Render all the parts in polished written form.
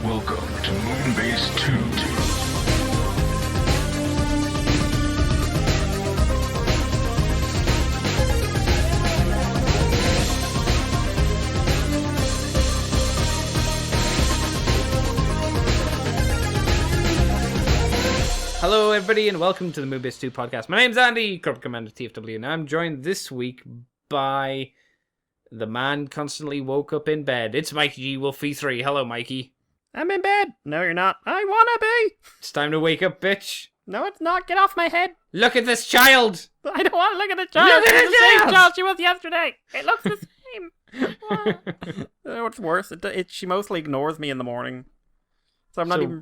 Welcome to Moonbase 2. Hello, everybody, and welcome to the Moonbase 2 podcast. My name's Andy, Corporate Commander TFW, and I'm joined this week by the man constantly woke up in bed. It's Mikey G. Wolfie 3. Hello, Mikey. I'm in bed. No, you're not. I wanna be. It's time to wake up, bitch. No, it's not. Get off my head. Look at this child. I don't want to look at the child. Look at It's the the same child. child she was yesterday. It looks the same. You know what's worse? She mostly ignores me in the morning. So I'm not even...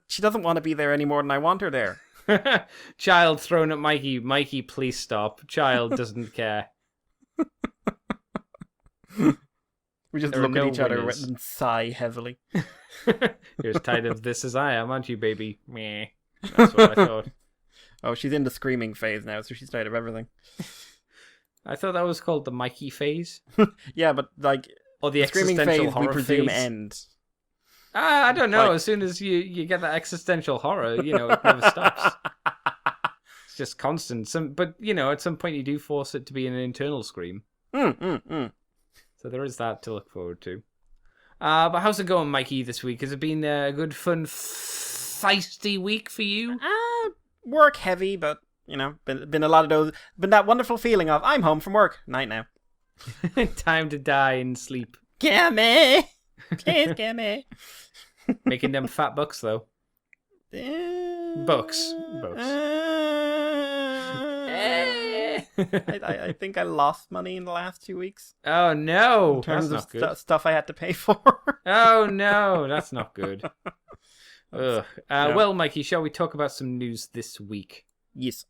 she doesn't want to be there any more than I want her there. Child thrown at Mikey. Mikey, please stop. Child doesn't care. We just There look are at no each other winners. and sigh heavily. You're as tired of this as I am, aren't you, baby? Meh. That's what I thought. Oh, she's in the screaming phase now, so she's tired of everything. I thought that was called the Mikey phase. Yeah, but Or the screaming existential phase, we horror presume, phase. end. I don't know. Like- As soon as you get that existential horror, it never stops. It's just constant. But at some point you do force it to be an internal scream. So there is that to look forward to. But how's it going, Mikey, this week? Has it been a good, fun, feisty week for you? Work heavy, but, been a lot of those. Been that wonderful feeling of, I'm home from work. Night now. Time to die and sleep. Get me! Please get me. Making them fat bucks, though. Bucks. I think I lost money in the last 2 weeks. Oh, no. In terms That's of not good. stuff I had to pay for. Oh, no. That's not good. Ugh. Yeah. Well, Mikey, shall we talk about some news this week? Yes.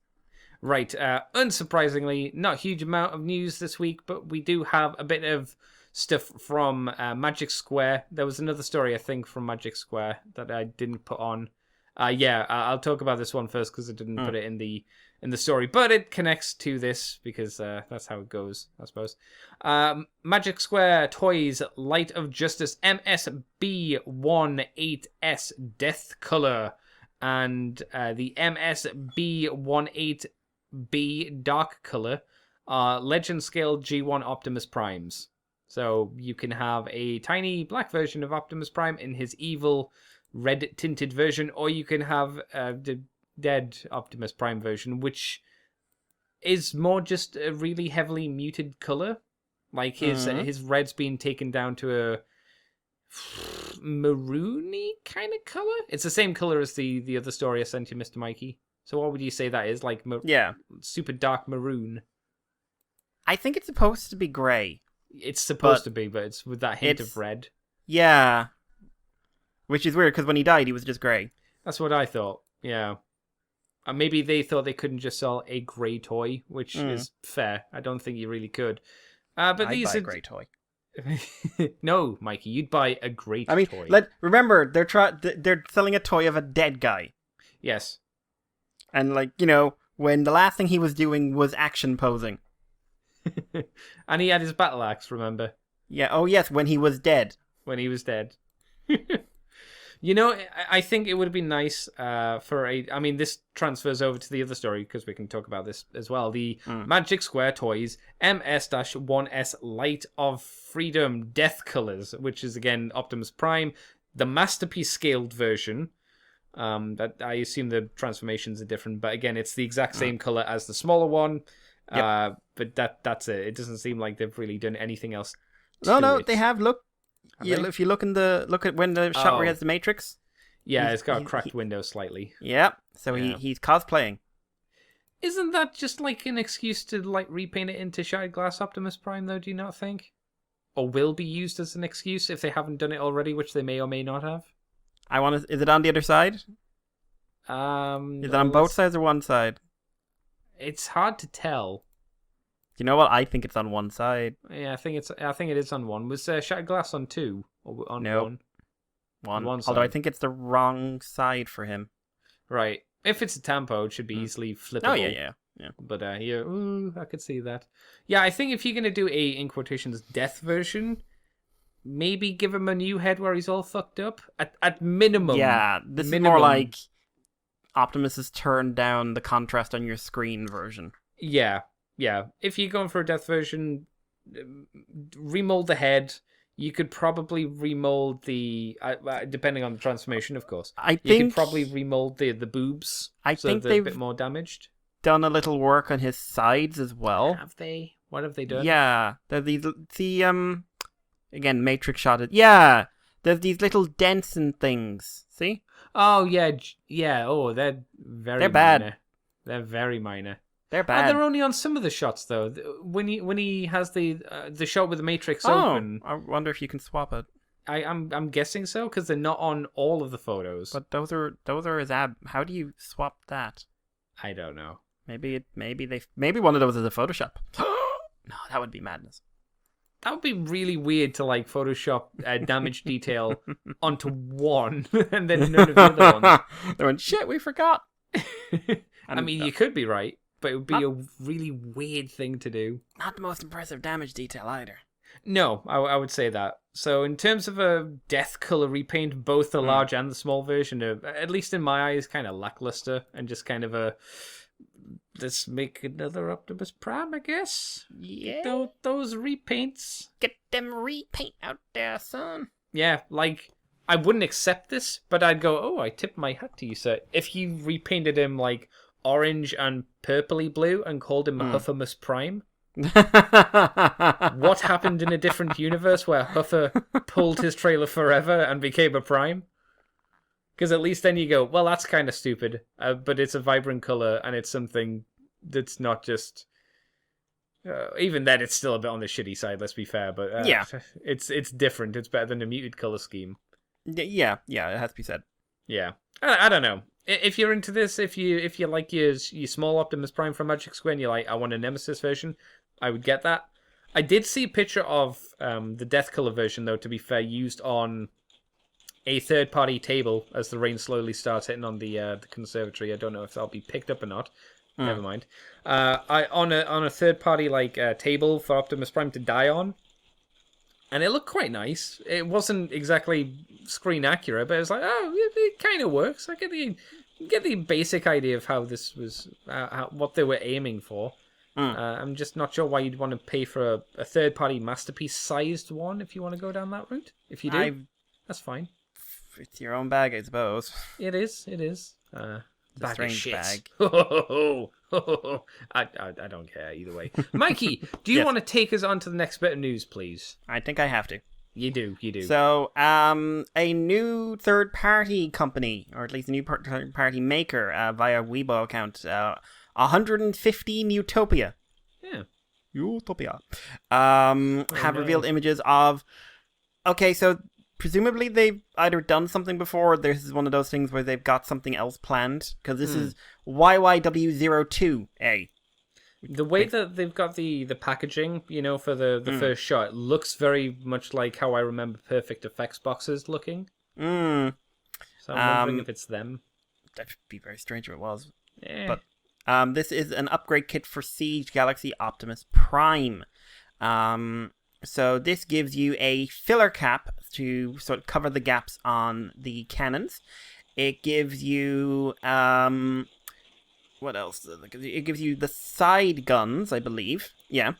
Right. Unsurprisingly, not a huge amount of news this week, but we do have a bit of stuff from Magic Square. There was another story, I think, from Magic Square that I didn't put on. I'll talk about this one first because I didn't put it in the story, but it connects to this because that's how it goes, I suppose. Magic Square Toys Light of Justice MSB18S Death Color and the MSB18B Dark Color are Legend Scale G1 Optimus Primes. So you can have a tiny black version of Optimus Prime in his evil red tinted version, or you can have the dead Optimus Prime version, which is more just a really heavily muted color. Like his red's been taken down to a maroony kind of color. It's the same color as the other story I sent you, Mr. Mikey. So what would you say that is? Like super dark maroon. I think it's supposed to be grey. It's supposed to be, but it's with that hint of red. Yeah. Which is weird, because when he died, he was just grey. That's what I thought, yeah. Maybe they thought they couldn't just sell a grey toy, which is fair. I don't think you really could. But I'd these buy are a grey toy. No, Mikey, you'd buy a great toy. Remember, they're selling a toy of a dead guy. Yes. And, when the last thing he was doing was action posing. And he had his battle axe, remember? Yeah, oh yes, when he was dead. When he was dead. I think it would have been nice this transfers over to the other story because we can talk about this as well. The Magic Square Toys MS-1S Light of Freedom Death Colors, which is again Optimus Prime, the Masterpiece scaled version. That I assume the transformations are different, but again, it's the exact same color as the smaller one. Yep. But that's it. It doesn't seem like they've really done anything else. No, they have. Look. Have they? If you look at when the shot where he has the Matrix. Yeah, it's got a cracked window slightly. Yeah, so he's cosplaying. Isn't that just like an excuse to repaint it into Shattered Glass Optimus Prime, though? Do you not think? Or will be used as an excuse if they haven't done it already, which they may or may not have. Is it on the other side? Is it on both sides or one side? It's hard to tell. You know what? I think it's on one side. Yeah, I think it is on one. Was Shattered Glass on two or on one? One. One side. Although I think it's the wrong side for him. Right. If it's a tampo, it should be easily flippable. Oh yeah. But I could see that. Yeah, I think if you're gonna do a in quotations death version, maybe give him a new head where he's all fucked up. At minimum. Yeah, this is more like Optimus has turned down the contrast on your screen version. Yeah. If you're going for a death version, remold the head. You could probably remold the, depending on the transformation, of course. You could probably remold the boobs. I think they're a bit more damaged. Done a little work on his sides as well. Have they? What have they done? Yeah, there's again, Matrix shot it. Yeah, there's these little dents and things. See? Oh yeah. Oh, they're They're bad. Minor. They're very minor. They're bad. They're only on some of the shots though. When he has the shot with the Matrix open. I wonder if you can swap it. I'm guessing so because they're not on all of the photos. But those are his ab. How do you swap that? I don't know. Maybe one of those is a Photoshop. No, that would be madness. That would be really weird to like Photoshop damage detail onto one and then none of the other ones. They went, shit, we forgot. I mean, you could be right, but it would be a really weird thing to do. Not the most impressive damage detail either. No, I would say that. So in terms of a death color repaint, both the large and the small version are, at least in my eyes, kind of lackluster and just kind of a... Let's make another Optimus Prime, I guess. Yeah. Those repaints. Get them repaint out there, son. Yeah, like, I wouldn't accept this, but I'd go, oh, I tip my hat to you, sir. If you repainted him, like, orange and purpley blue and called him Huffamus Prime. What happened in a different universe where Huffer pulled his trailer forever and became a Prime? Because at least then you go, well, that's kind of stupid, but it's a vibrant color and it's something that's not just... even then, it's still a bit on the shitty side, let's be fair, but yeah, it's different. It's better than a muted color scheme. Yeah, it has to be said. Yeah. I don't know. If you're into this, if you like your small Optimus Prime from Magic Square and you're like, I want a Nemesis version, I would get that. I did see a picture of the Death Color version, though, to be fair, used on a third-party table as the rain slowly starts hitting on the conservatory. I don't know if that'll be picked up or not. Never mind. On a third-party table for Optimus Prime to die on, and it looked quite nice. It wasn't exactly screen accurate, but it's like, oh, it kind of works. I get the basic idea of how this was, what they were aiming for. I'm just not sure why you'd want to pay for a third-party masterpiece-sized one if you want to go down that route. If you do, that's fine. It's your own bag, I suppose. It is. Bag of shit. Bag. I don't care either way. Mikey, do you want to take us on to the next bit of news, please? I think I have to. You do. So, a new third-party company, or at least a new third-party maker, via Weibo account, 115 Utopia. Yeah. Utopia. Have revealed images of... Okay, so... Presumably they've either done something before, or this is one of those things where they've got something else planned. Because this is YYW02A. The way that they've got the packaging, for the first shot, looks very much like how I remember Perfect Effects boxes looking. So I'm wondering if it's them. That'd be very strange if it was. Yeah. But this is an upgrade kit for Siege Galaxy Optimus Prime. So this gives you a filler cap to sort of cover the gaps on the cannons. It gives you what else? It gives you the side guns, I believe. Yeah,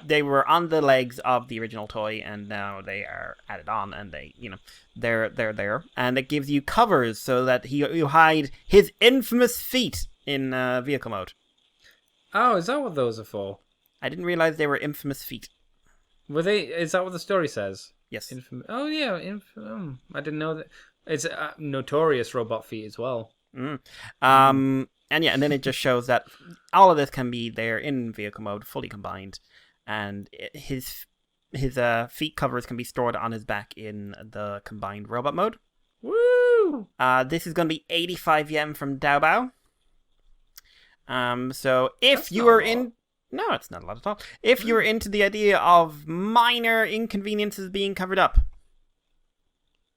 they were on the legs of the original toy, and now they are added on, and they're there. And it gives you covers so that you hide his infamous feet in vehicle mode. Oh, is that what those are for? I didn't realize they were infamous feet. Were they? Is that what the story says? Yes. Oh yeah. I didn't know that. It's notorious robot feet as well. And then it just shows that all of this can be there in vehicle mode, fully combined, and his feet covers can be stored on his back in the combined robot mode. Woo! This is going to be 85 yen from Taobao. So if you are in... No, it's not a lot at all. If you're into the idea of minor inconveniences being covered up,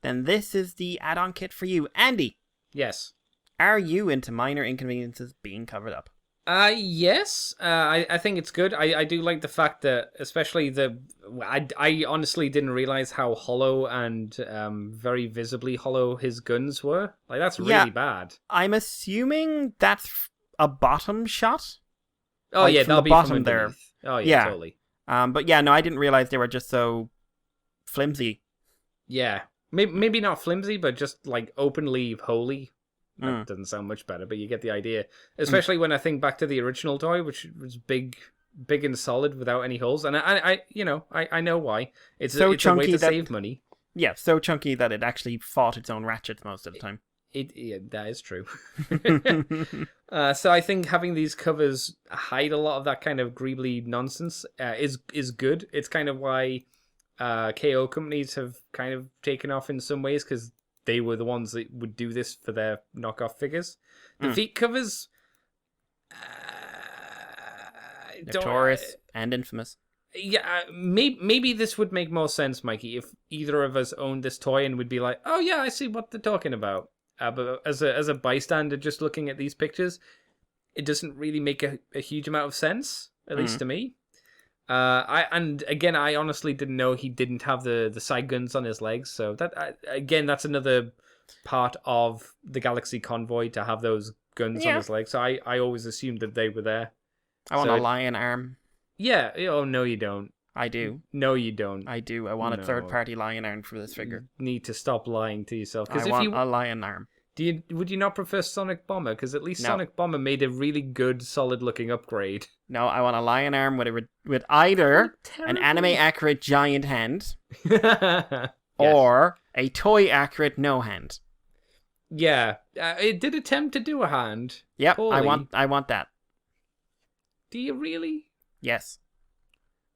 then this is the add-on kit for you. Andy. Yes. Are you into minor inconveniences being covered up? Yes. I think it's good. I do like the fact that, especially I honestly didn't realize how hollow and very visibly hollow his guns were. Like, that's Yeah. really bad. I'm assuming that's a bottom shot. Oh, Like, yeah, from that'll the be bottom from there. underneath. Oh, yeah, Yeah. totally. But yeah, no, I didn't realize they were just so flimsy. Yeah. Maybe not flimsy, but just, like, openly holy. That doesn't sound much better, but you get the idea. Especially when I think back to the original toy, which was big and solid without any holes. And I know why. It's So it's a way chunky to that- save money. Yeah, so chunky that it actually fought its own ratchets most of the time. Yeah, that is true. So I think having these covers hide a lot of that kind of greebly nonsense is good. It's kind of why KO companies have kind of taken off in some ways, because they were the ones that would do this for their knockoff figures. The feet covers, Notorious and infamous. Yeah, maybe this would make more sense, Mikey, if either of us owned this toy and would be like, oh yeah, I see what they're talking about. But as a bystander just looking at these pictures, it doesn't really make a huge amount of sense, at least to me. I honestly didn't know he didn't have the side guns on his legs, so that's another part of the Galaxy convoy to have those guns on his legs. So I always assumed that they were there. I want a lion arm. Yeah. Oh no, you don't. I do. No, you don't. I do. I want a third-party lion arm for this figure. You need to stop lying to yourself. I want a lion arm. Would you not prefer Sonic Bomber? Because at least No. Sonic Bomber made a really good, solid-looking upgrade. No, I want a lion arm with either an anime-accurate giant hand or a toy-accurate no hand. Yeah, it did attempt to do a hand. Yep, Poorly. I want that. Do you really? Yes.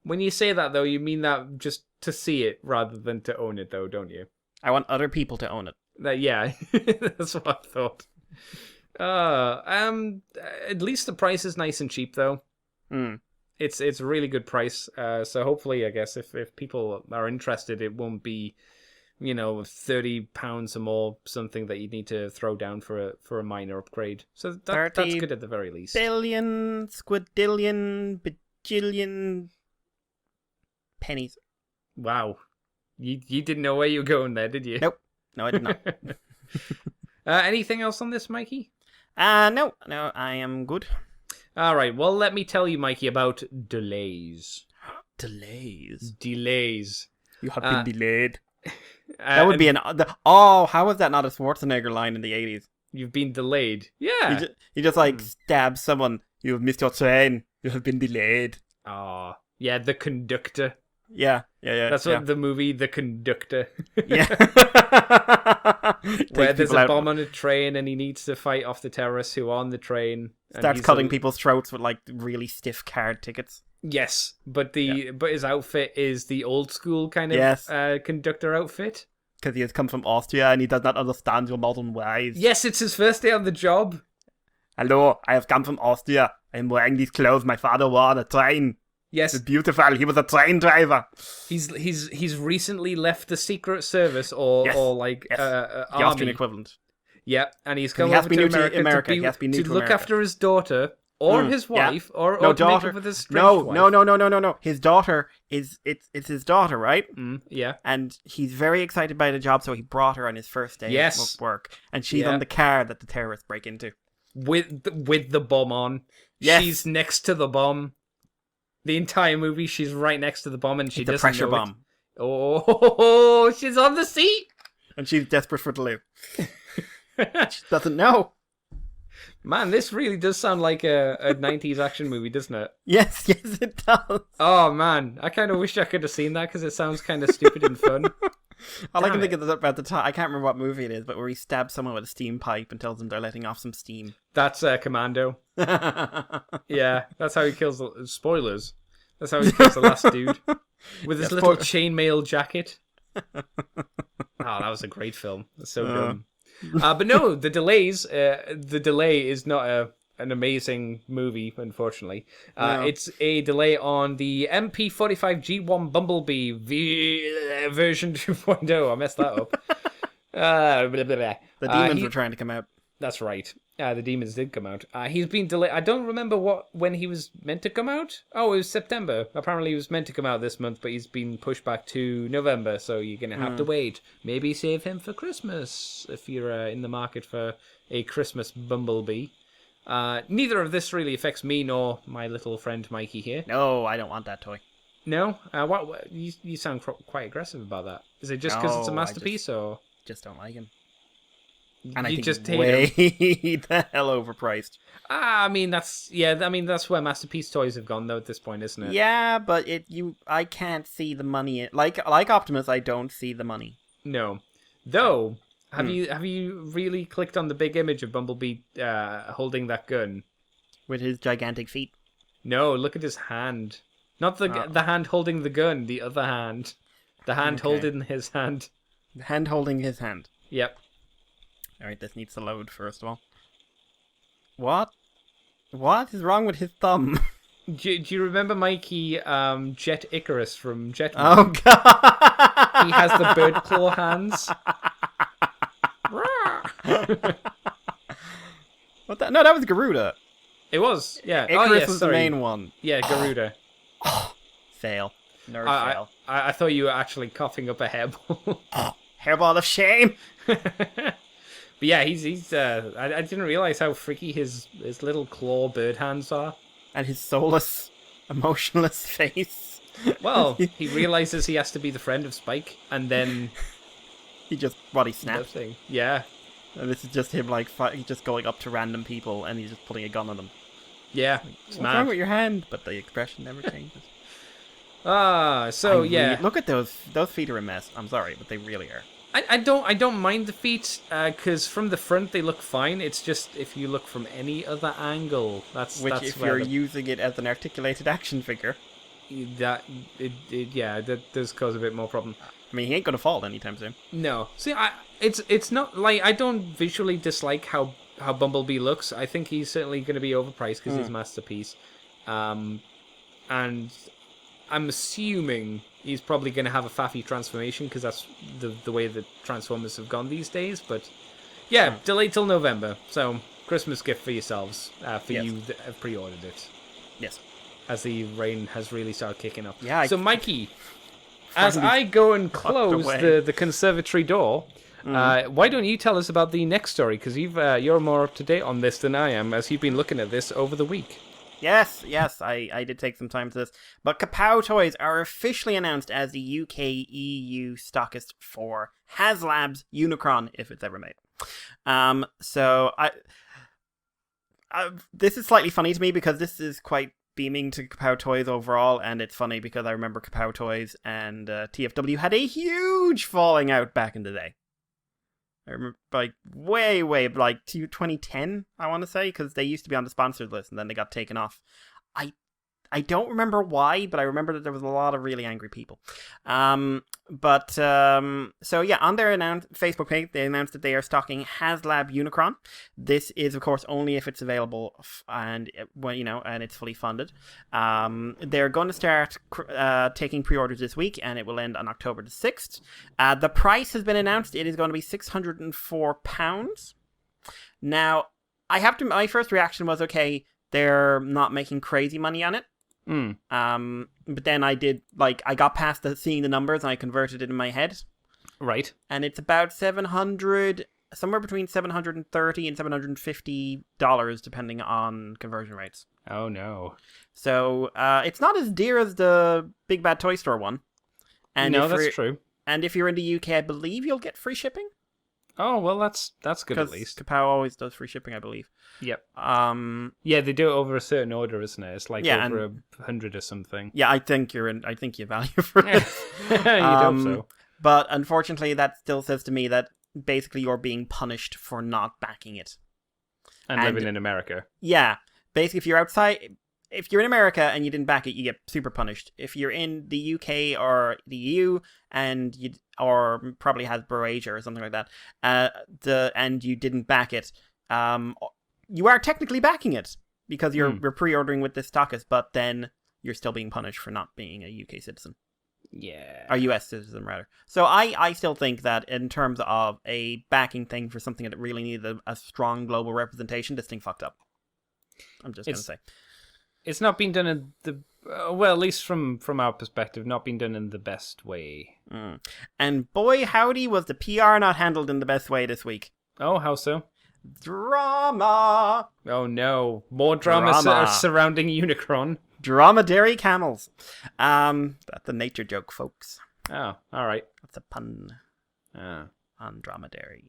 When you say that, though, you mean that just to see it rather than to own it, though, don't you? I want other people to own it. Yeah, that's what I thought. At least the price is nice and cheap, though. It's a really good price. So hopefully, I guess if people are interested, it won't be, £30 or more, something that you need to throw down for a minor upgrade. So that's good at the very least. Billion, squadillion, bajillion pennies. Wow, you didn't know where you were going there, did you? Nope. No, I did not. Anything else on this, Mikey? No, I am good. All right, well, let me tell you, Mikey, about delays. Delays. You have been delayed. That would be how was that not a Schwarzenegger line in the 80s? You've been delayed. Yeah. You just stab someone. You have missed your train. You have been delayed. Oh, yeah, The Conductor. Yeah. That's what the movie The Conductor. Yeah. Where there's a bomb on a train and he needs to fight off the terrorists who are on the train. Starts cutting people's throats with really stiff card tickets. Yes, but his outfit is the old school kind of conductor outfit. Because he has come from Austria and he does not understand your modern ways. Yes, it's his first day on the job. Hello, I have come from Austria. I am wearing these clothes my father wore on a train. Yes, it's beautiful. He was a train driver. He's recently left the Secret Service or the army. Austrian equivalent. Yeah, and he's come over to America to look after his daughter or his wife or to make up with his strange wife. No. His daughter it's his daughter, right? Yeah. And he's very excited by the job, so he brought her on his first day of work, and she's on the car that the terrorists break into with the bomb on. Yes. She's next to the bomb. The entire movie, she's right next to the bomb, and she doesn't know pressure bomb. Oh, she's on the seat, and she's desperate for the loot. She doesn't know. Man, this really does sound like a 90s action movie, doesn't it? Yes, it does. Oh man, I kind of wish I could have seen that because it sounds kind of stupid and fun. All I can think of about the time, I can't remember what movie it is, but where he stabs someone with a steam pipe and tells them they're letting off some steam. That's Commando. Yeah, that's how he kills spoilers. That's how he kills the last dude with his little chainmail jacket. Oh, that was a great film. That's so dumb. But no, the delay is not an amazing movie, unfortunately. It's a delay on the MP45G1 Bumblebee version 2.0. I messed that up. The demons were trying to come out. That's right. The Demons did come out. He's been delayed. I don't remember when he was meant to come out. Oh, it was September. Apparently, he was meant to come out this month, but he's been pushed back to November. So you're gonna have to wait. Maybe save him for Christmas if you're in the market for a Christmas Bumblebee. Neither of this really affects me nor my little friend Mikey here. No, I don't want that toy. No, what you sound quite aggressive about that. Is it just because it's a No, masterpiece, or just don't like him? And I you think just he's hate him? way the hell overpriced. I mean that's where masterpiece toys have gone though at this point, isn't it? Yeah, but I can't see the money. Like Optimus, I don't see the money. No, though. Have you really clicked on the big image of Bumblebee holding that gun With his gigantic feet. No, look at his hand. Not the hand holding the gun. The other hand. The hand holding his hand. The hand holding his hand. Yep. All right, this needs to load first of all. What is wrong with his thumb? Do you remember Mikey Jet Icarus from Jetman? Oh god! He has the bird claw hands. What that? No, that was Garuda. It was, yeah. Icarus was the main one. Yeah, Garuda. Fail. Nerd fail. I thought you were actually coughing up a hairball. Hairball of shame. But yeah, he's. I didn't realize how freaky his little claw bird hands are. And his soulless, emotionless face. Well, he realizes he has to be the friend of Spike, and then he snaps. Nothing. Yeah. And this is just him just going up to random people and he's just putting a gun on them. Yeah. What's wrong with your hand? But the expression never changes. Yeah. Look at those feet are a mess. I'm sorry, but they really are. I don't mind the feet because from the front they look fine. It's just if you look from any other angle, that's if you're using it as an articulated action figure, that does cause a bit more problem. I mean, he ain't gonna fall anytime soon. No, see, it's not like I don't visually dislike how Bumblebee looks. I think he's certainly going to be overpriced because he's masterpiece, and I'm assuming he's probably going to have a faffy transformation because that's the way that Transformers have gone these days. But yeah, delayed till November. So Christmas gift for yourselves, you that have pre-ordered it. Yes. As the rain has really started kicking up. Yeah. So Mikey, as I go and close the conservatory door, why don't you tell us about the next story? Because you're more up to date on this than I am, as you've been looking at this over the week. Yes, I did take some time to this. But Kapow Toys are officially announced as the UK EU stockist for HasLab's Unicron, if it's ever made. So this is slightly funny to me because this is quite beaming to Kapow Toys overall, and it's funny because I remember Kapow Toys and TFW had a huge falling out back in the day. I remember, way, like 2010, I want to say, because they used to be on the sponsored list, and then they got taken off. I don't remember why, but I remember that there was a lot of really angry people. So yeah, on their Facebook page, they announced that they are stocking HasLab Unicron. This is, of course, only if it's available and it's fully funded. They're going to start taking pre-orders this week, and it will end on October the 6th. The price has been announced. It is going to be £604. Now, my first reaction was, okay, they're not making crazy money on it. But then I got past seeing the numbers and I converted it in my head. Right. And it's about $700, somewhere between $730 and $750, depending on conversion rates. Oh no. So it's not as dear as the Big Bad Toy Store one. And no, that's true. And if you're in the UK, I believe you'll get free shipping. Oh, well, that's good at least. Kapow always does free shipping, I believe. Yep. Yeah, they do it over a certain order, isn't it? It's like over 100 or something. Yeah, I think you value for it. You'd hope so. But unfortunately, that still says to me that basically you're being punished for not backing it. And living in America. Yeah. Basically, if you're in America and you didn't back it, you get super punished. If you're in the UK or the EU and or probably Hasbro Asia or something like that, and you didn't back it, you are technically backing it because you're pre-ordering with this stockist, but then you're still being punished for not being a UK citizen. Yeah. Or US citizen, rather. So I still think that in terms of a backing thing for something that really needed a strong global representation, this thing fucked up. I'm just going to say. It's not been done in the... well, at least from our perspective, not been done in the best way. And boy, howdy, was the PR not handled in the best way this week. Oh, how so? Drama! Oh no, more drama. Surrounding Unicron. Dromedary camels. That's a nature joke, folks. Oh, all right. That's a pun Ah, on dromedary.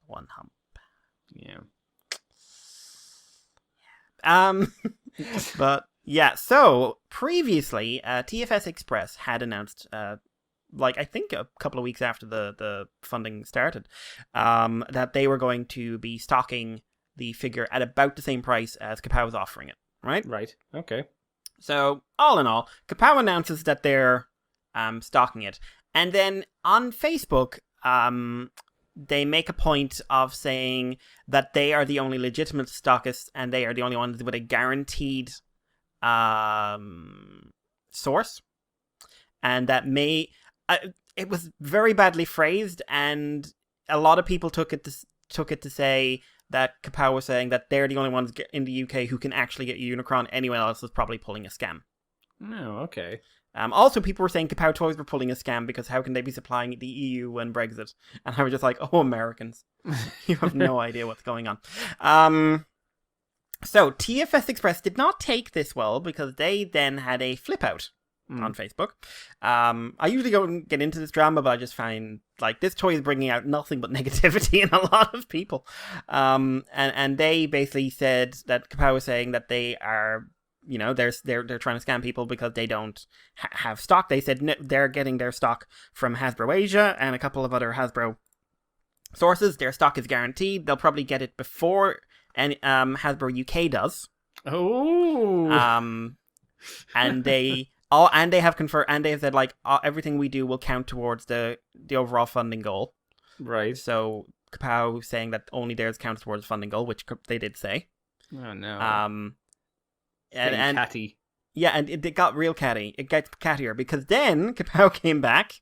One hump. yeah. But yeah, so previously, TFS Express had announced, I think a couple of weeks after the funding started, that they were going to be stocking the figure at about the same price as Kapow was offering it, right? Right. Okay. So, all in all, Kapow announces that they're stocking it. And then on Facebook, they make a point of saying that they are the only legitimate stockists and they are the only ones with a guaranteed source. And that it was very badly phrased, and a lot of people took it to say that Kapow was saying that they're the only ones in the UK who can actually get Unicron. Anyone else is probably pulling a scam. Oh, okay. Also, people were saying Kapow Toys were pulling a scam because how can they be supplying the EU when Brexit? And I was just like, oh, Americans. You have no idea what's going on. So, TFS Express did not take this well because they then had a flip out on Facebook. I usually don't get into this drama, but I just find this toy is bringing out nothing but negativity in a lot of people. And they basically said that Kapow was saying that they are, they're trying to scam people because they don't have stock. They said they're getting their stock from Hasbro Asia and a couple of other Hasbro sources. Their stock is guaranteed. They'll probably get it before Hasbro UK does. Oh. And they have confirmed, and they have said everything we do will count towards the overall funding goal. Right. So Kapow saying that only theirs counts towards the funding goal, which they did say. Oh no. And catty. Yeah, and it got real catty. It gets cattier because then Kapow came back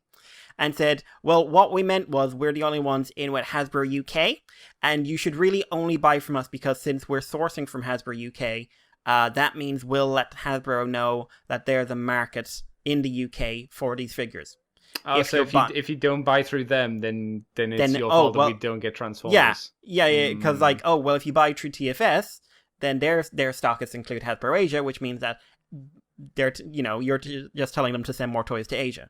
and said, well, what we meant was we're the only ones in with Hasbro UK, and you should really only buy from us because since we're sourcing from Hasbro UK, that means we'll let Hasbro know that they're the market in the UK for these figures. Oh, so if you don't buy through them, then it's your fault that we don't get Transformers. Yeah, because if you buy through TFS, then their stockists include Hasbro Asia, which means that you're just telling them to send more toys to Asia.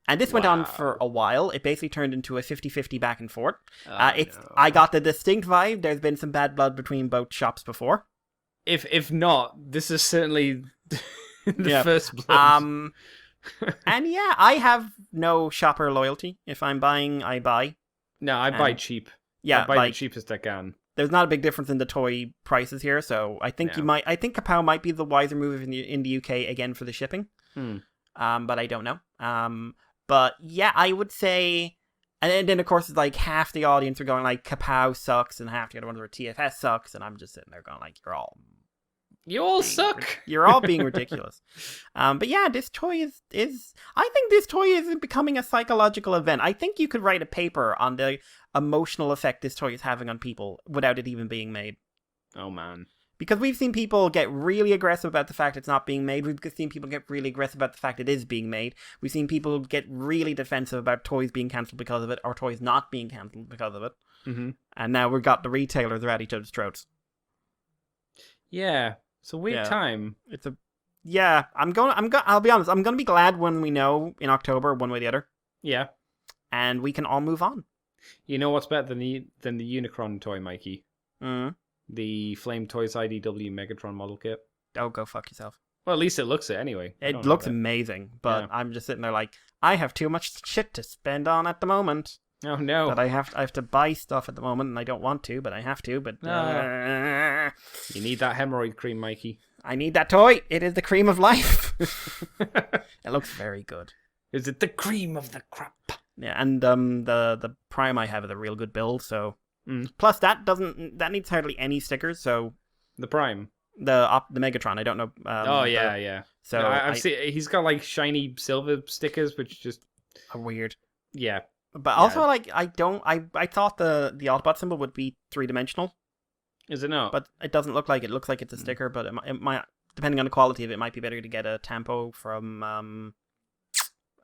And this went on for a while. It basically turned into a 50-50 back and forth. I got the distinct vibe there's been some bad blood between both shops before. If not, this is certainly the first blood. And yeah, I have no shopper loyalty. If I'm buying, I buy. No, I buy cheap. Yeah, I buy the cheapest I can. There's not a big difference in the toy prices here, so I think I think Kapow might be the wiser move in the UK again for the shipping. But I don't know. But yeah, I would say, and then of course it's half the audience are going Kapow sucks, and half the other ones are TFS sucks, and I'm just sitting there going you all suck. You're all being ridiculous. But yeah, this toy is I think this toy is becoming a psychological event. I think you could write a paper on the emotional effect this toy is having on people without it even being made. Oh man. Because we've seen people get really aggressive about the fact it's not being made. We've seen people get really aggressive about the fact it is being made. We've seen people get really defensive about toys being cancelled because of it, or toys not being cancelled because of it. Mm-hmm. And now we've got the retailers at each other's throats. Yeah, it's a weird time. I'll be honest. I'm gonna be glad when we know in October, one way or the other. Yeah, and we can all move on. You know what's better than the Unicron toy, Mikey? The Flame Toys IDW Megatron model kit. Oh, go fuck yourself. Well, at least it looks it anyway. It looks amazing, but I'm just sitting there I have too much shit to spend on at the moment. Oh no! That I have to buy stuff at the moment, and I don't want to, but I have to. But you need that hemorrhoid cream, Mikey. I need that toy. It is the cream of life. It looks very good. Is it the cream of the crop? Yeah, and the Prime I have is a real good build. So plus that needs hardly any stickers. So the Prime. The Megatron. I don't know. Yeah. So No, I've seen he's got like shiny silver stickers, which just are weird. yeah. But also, like, I thought the Autobot symbol would be 3-dimensional. Is it not? But it doesn't look like it. It looks like it's a sticker, but it might, depending on the quality of it, might be better to get a tampo from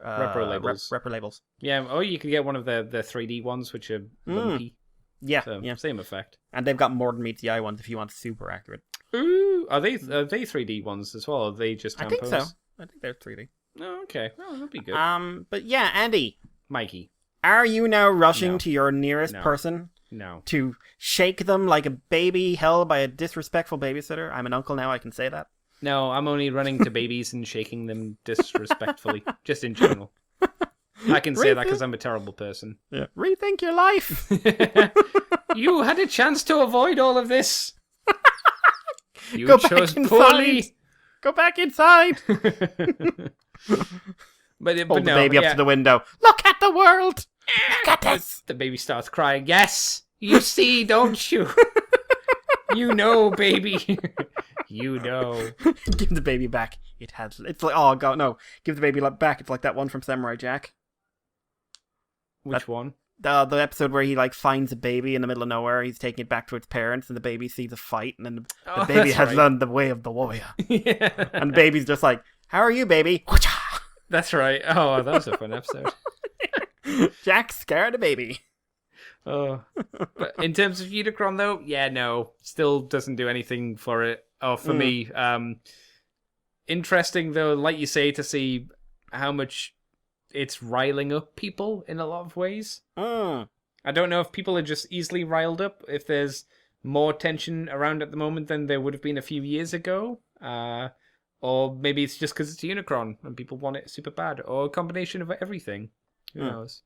Repro labels. Repro labels. Yeah, or you could get one of the 3D ones, which are lumpy. Yeah, So, yeah. same effect. And they've got more than meets the eye ones if you want super accurate. Ooh, are they 3D ones as well? Or are they just tampos? I think so. I think they're 3D. Oh, okay. Oh, that'd be good. But yeah, Andy, Mikey. are you now rushing No. to your nearest No. person No. to shake them like a baby held by a disrespectful babysitter? I'm an uncle now, I can say that. No, I'm only running to babies and shaking them disrespectfully, just in general. I can say that because I'm a terrible person. Yeah. Rethink your life. You had a chance to avoid all of this. You Go back chose inside. poorly. Go back inside. But Hold no, the baby up yeah. to the window. Look at the world. Look at this. The baby starts crying. Yes, you see, don't you? You know, baby. You know. Give the baby back. It's like, oh god, no. Give the baby back. It's like that one from Samurai Jack. Which one? The episode where he like finds a baby in the middle of nowhere. He's taking it back to its parents, and the baby sees a fight, and then the baby has learned the way of the warrior. Yeah. And the baby's just like, "How are you, baby?" That's right. Oh, that was a fun episode. Jack scared a baby. Oh, but in terms of Unicron, though, yeah, no, still doesn't do anything for it. Oh, for me, interesting though, like you say, to see how much it's riling up people in a lot of ways. I don't know if people are just easily riled up, if there's more tension around at the moment than there would have been a few years ago, or maybe it's just because it's Unicron and people want it super bad, or a combination of everything. Who knows?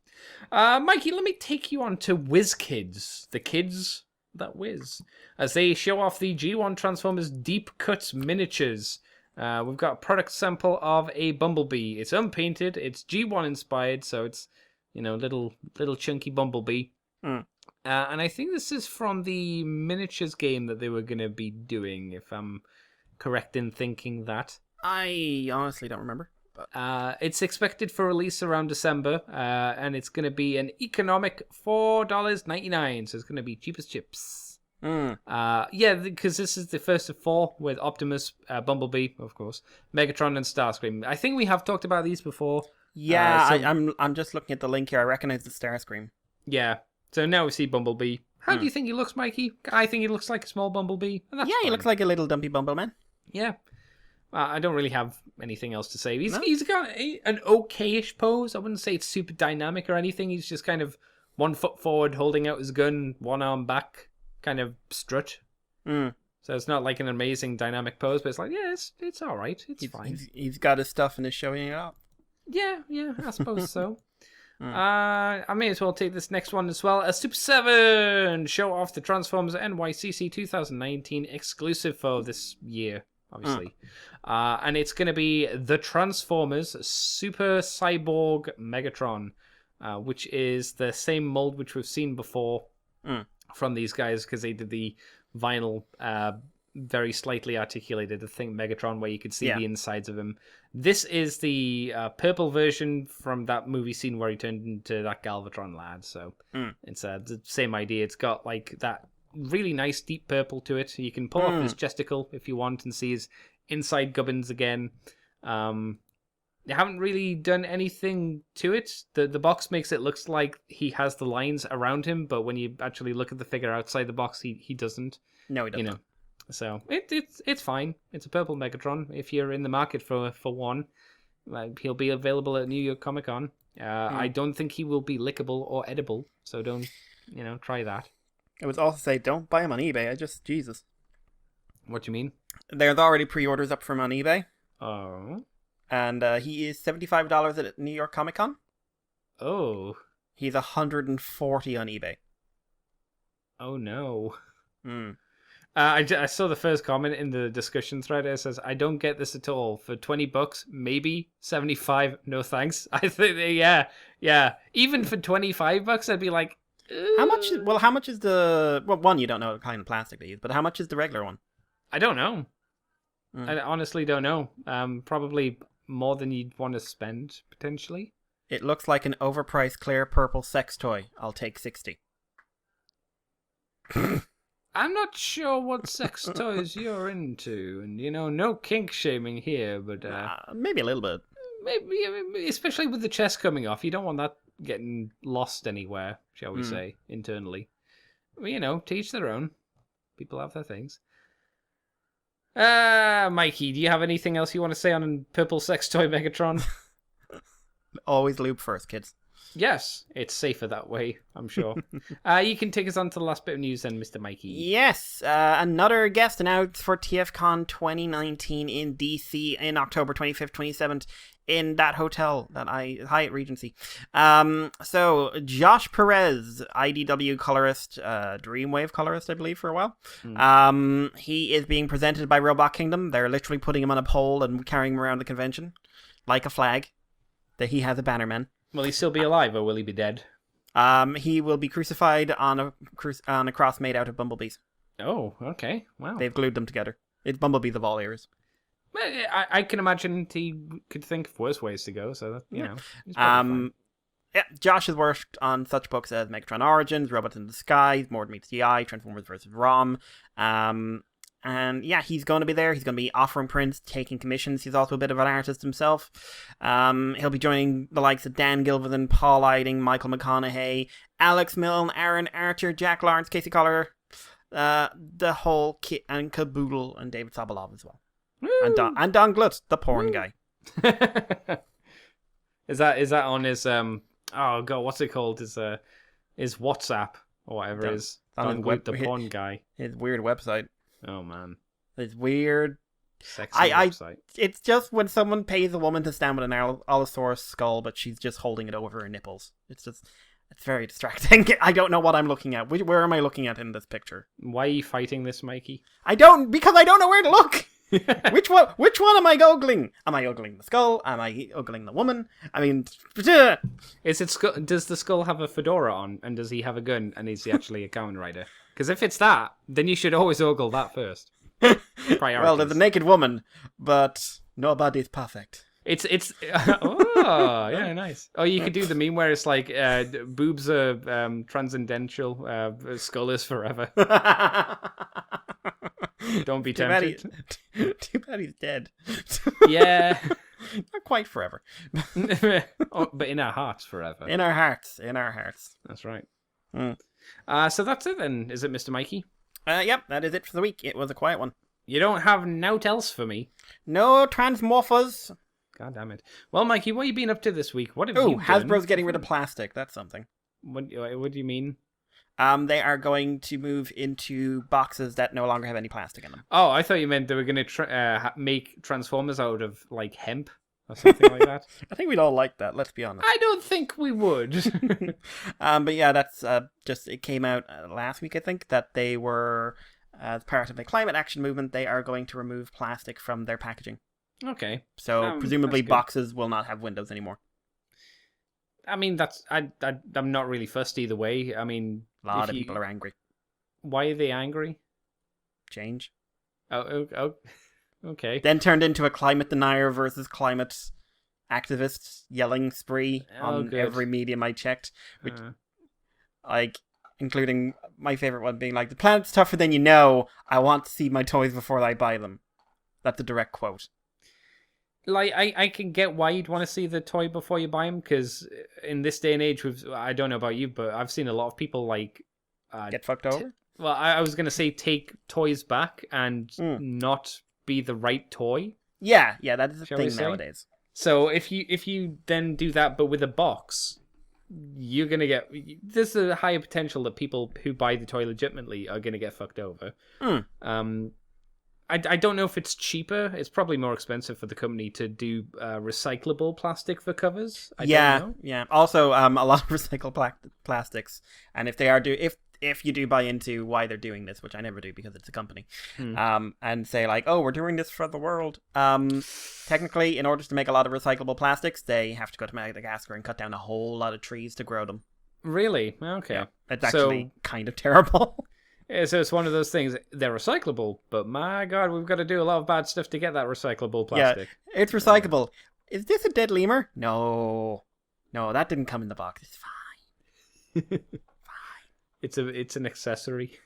Mikey, let me take you on to WizKids, the kids that whiz, as they show off the G1 Transformers Deep Cut miniatures. We've got a product sample of a Bumblebee. It's unpainted, it's G1 inspired, so it's, little chunky Bumblebee. And I think this is from the miniatures game that they were going to be doing, if I'm correct in thinking that. I honestly don't remember. It's expected for release around December, and it's going to be an economic $4.99, so it's going to be cheap as chips. Yeah, because this is the first of 4 with Optimus, Bumblebee, of course, Megatron, and Starscream. I think we have talked about these before. Yeah, I'm just looking at the link here. I recognize the Starscream. Yeah, so now we see Bumblebee. How do you think he looks, Mikey? I think he looks like a small Bumblebee. Yeah, he looks like a little dumpy Bumbleman. Yeah. I don't really have anything else to say. He's got an okay-ish pose. I wouldn't say it's super dynamic or anything. He's just kind of 1 foot forward, holding out his gun, 1 arm back, kind of strut. So it's not like an amazing dynamic pose, but it's like, yeah, it's all right. It's fine. He's got his stuff and is showing it off. Yeah, I suppose so. I may as well take this next one as well. A Super 7 show off the Transformers NYCC 2019 exclusive for this year, obviously. And it's going to be the Transformers Super Cyborg Megatron, which is the same mold which we've seen before from these guys, because they did the vinyl, very slightly articulated, I think, Megatron, where you could see the insides of him. This is the purple version from that movie scene where he turned into that Galvatron lad. So it's the same idea. It's got like that really nice deep purple to it. You can pull off his chesticle if you want and see his inside gubbins again. They haven't really done anything to it. The box makes it look like he has the lines around him, but when you actually look at the figure outside the box, he doesn't. No, he doesn't. So it's fine. It's a purple Megatron. If you're in the market for one, he'll be available at New York Comic Con. I don't think he will be lickable or edible, so don't try that. I would also say don't buy him on eBay. Jesus. What do you mean? There's already pre-orders up from on eBay. Oh. And he is $75 at New York Comic Con. Oh. He's $140 on eBay. Oh no. I saw the first comment in the discussion thread. It says, "I don't get this at all. For $20, maybe 75. No thanks." I think, yeah. Even for $25, I'd be like, how much? Well, how much is the? Well, one, you don't know what kind of plastic they use, but how much is the regular one? I don't know. Mm. I honestly don't know. Probably more than you'd want to spend, potentially. It looks like an overpriced clear purple sex toy. I'll take 60. I'm not sure what sex toys you're into, and no kink shaming here, but Maybe a little bit. maybe especially with the chest coming off, you don't want that getting lost anywhere, shall we say, internally. Well, to each their own. People have their things. Mikey, do you have anything else you want to say on Purple Sex Toy Megatron? Always lube first, kids. Yes, it's safer that way, I'm sure. You can take us on to the last bit of news then, Mr. Mikey. Yes, another guest announced for TFCon 2019 in DC in October 25th, 27th in that hotel, Hyatt Regency. So Josh Perez, IDW colorist, Dreamwave colorist, I believe, for a while. He is being presented by Robot Kingdom. They're literally putting him on a pole and carrying him around the convention like a flag. That he has a bannerman. Will he still be alive or will he be dead? He will be crucified on a cross made out of bumblebees. Oh, okay. Wow. They've glued them together. It's bumblebees of all eras. I can imagine he could think of worse ways to go, so that, he's probably fine. Yeah, Josh has worked on such books as Megatron Origins, Robots in Disguise, Mord Meets the Eye, Transformers vs. Rom. And yeah, he's going to be there. He's going to be offering prints, taking commissions. He's also a bit of an artist himself. He'll be joining the likes of Dan Gilvin, Paul Eiding, Michael McConaughey, Alex Milne, Aaron Archer, Jack Lawrence, Casey Collier, the whole kit and caboodle, and David Sobolov as well. And Don Glutz, the porn guy. Is that on his oh god, what's it called? His WhatsApp or whatever it is. Don Glutz, the porn guy. His weird website. Oh man, it's weird. Sexy website. It's just when someone pays a woman to stand with an Allosaurus skull, but she's just holding it over her nipples. It's very distracting. I don't know what I'm looking at. Where am I looking at in this picture? Why are you fighting this, Mikey? Because I don't know where to look. Which one am I ogling? Am I ogling the skull? Am I ogling the woman? I mean, does the skull have a fedora on, and does he have a gun, and is he actually a Kamen Rider? Because if it's that, then you should always ogle that first. Well, there's a naked woman, but nobody's perfect. It's oh yeah, nice. Oh, you could do the meme where it's like boobs are transcendental, skull is forever. Don't be tempted. Too bad he's dead. Yeah. Not quite forever. But in our hearts forever. In our hearts. That's right. So that's it then, is it, Mr. Mikey? Yep, that is it for the week. It was a quiet one. You don't have naught else for me? No Transmorphers. God damn it. Well, Mikey, what have you been up to this week? What have you done? Hasbro's getting rid of plastic. That's something. What do you mean? They are going to move into boxes that no longer have any plastic in them. Oh, I thought you meant they were going to make Transformers out of, like, hemp or something like that. I think we'd all like that, let's be honest. I don't think we would. But yeah, that's it came out last week, I think, that they were, as part of the climate action movement, they are going to remove plastic from their packaging. Okay. So presumably boxes will not have windows anymore. I mean, I'm not really fussed either way. I mean, a lot of people are angry. Why are they angry? Change. Oh, okay. Then turned into a climate denier versus climate activists yelling spree on every medium I checked, which, like, including my favorite one being like, "The planet's tougher than you know. I want to see my toys before I buy them." That's a direct quote. Like, I can get why you'd want to see the toy before you buy them, because in this day and age, I don't know about you, but I've seen a lot of people, like... get fucked over? Well, I was going to say take toys back and not be the right toy. Yeah, that is a thing nowadays. So if you then do that, but with a box, you're going to get... There's a higher potential that people who buy the toy legitimately are going to get fucked over. I don't know if it's cheaper. It's probably more expensive for the company to do recyclable plastic for covers. I don't know. Also, a lot of recycled plastics, and if you do buy into why they're doing this, which I never do because it's a company, and say like, oh, we're doing this for the world. Technically, in order to make a lot of recyclable plastics, they have to go to Madagascar and cut down a whole lot of trees to grow them. Really? Okay. Yeah, it's actually kind of terrible. Yeah, so it's one of those things. They're recyclable, but my God, we've got to do a lot of bad stuff to get that recyclable plastic. Yeah, it's recyclable. Is this a dead lemur? No, that didn't come in the box. It's fine. It's an accessory.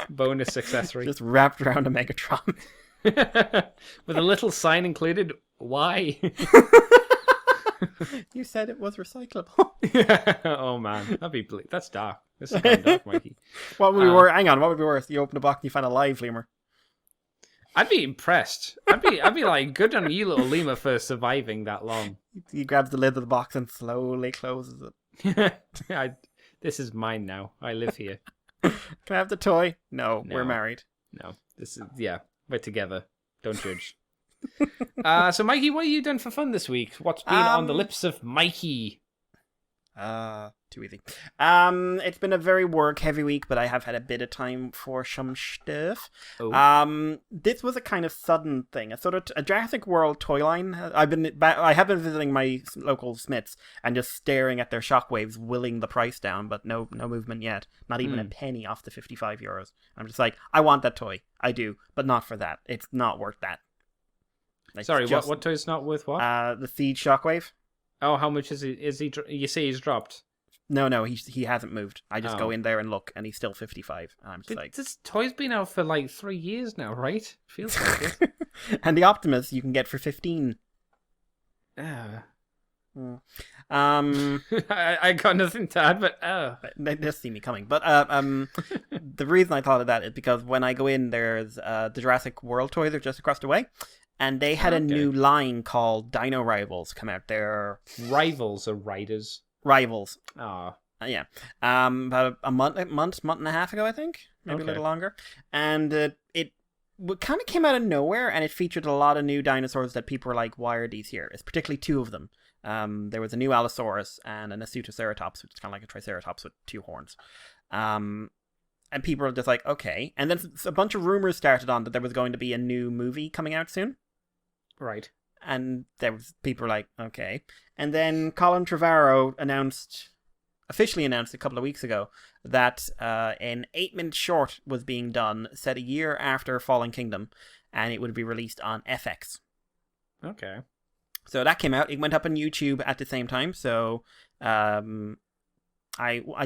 Bonus accessory. Just wrapped around a Megatron. With a little sign included. Why? You said it was recyclable. Oh man, that'd be that's dark. This is kind of dark, Mikey. What would be worse? Hang on, what would be worse? You open the box and you find a live lemur. I'd be impressed. I'd be like, good on you, little lemur, for surviving that long. He grabs the lid of the box and slowly closes it. This is mine now. I live here. Can I have the toy? No, we're married. No, this is we're together. Don't judge. So Mikey, what have you done for fun this week? What's been on the lips of Mikey? Too easy. It's been a very work-heavy week, but I have had a bit of time for some stuff. Oh. This was a kind of sudden thing. A Jurassic World toy line. I have been visiting my local Smiths and just staring at their shockwaves, willing the price down, but no movement yet. Not even a penny off the €55. I'm just like, I want that toy. I do, but not for that. It's not worth that. Sorry, what toy's not worth what? The Siege Shockwave. Oh, how much is he? You say he's dropped? No, he hasn't moved. I just go in there and look, and he's still 55. And I'm just like, this toy's been out for like 3 years now, right? Feels like it. And the Optimus you can get for 15. I got nothing to add, but they just see me coming. But the reason I thought of that is because when I go in, there's the Jurassic World toys are just across the way. And they had a new line called Dino Rivals come out. They're rivals or riders. Rivals. Ah, yeah. About a month and a half ago, I think, maybe a little longer. And it kind of came out of nowhere, and it featured a lot of new dinosaurs that people were like, "Why are these here?" It's particularly two of them. There was a new Allosaurus and a Nasutoceratops, which is kind of like a Triceratops with two horns. And people were just like, "Okay." And then a bunch of rumors started on that there was going to be a new movie coming out soon. Right. And there was people were like, okay. And then Colin Trevorrow officially announced a couple of weeks ago that an 8-minute short was being done set a year after Fallen Kingdom, and it would be released on FX. Okay. So that came out. It went up on YouTube at the same time. So I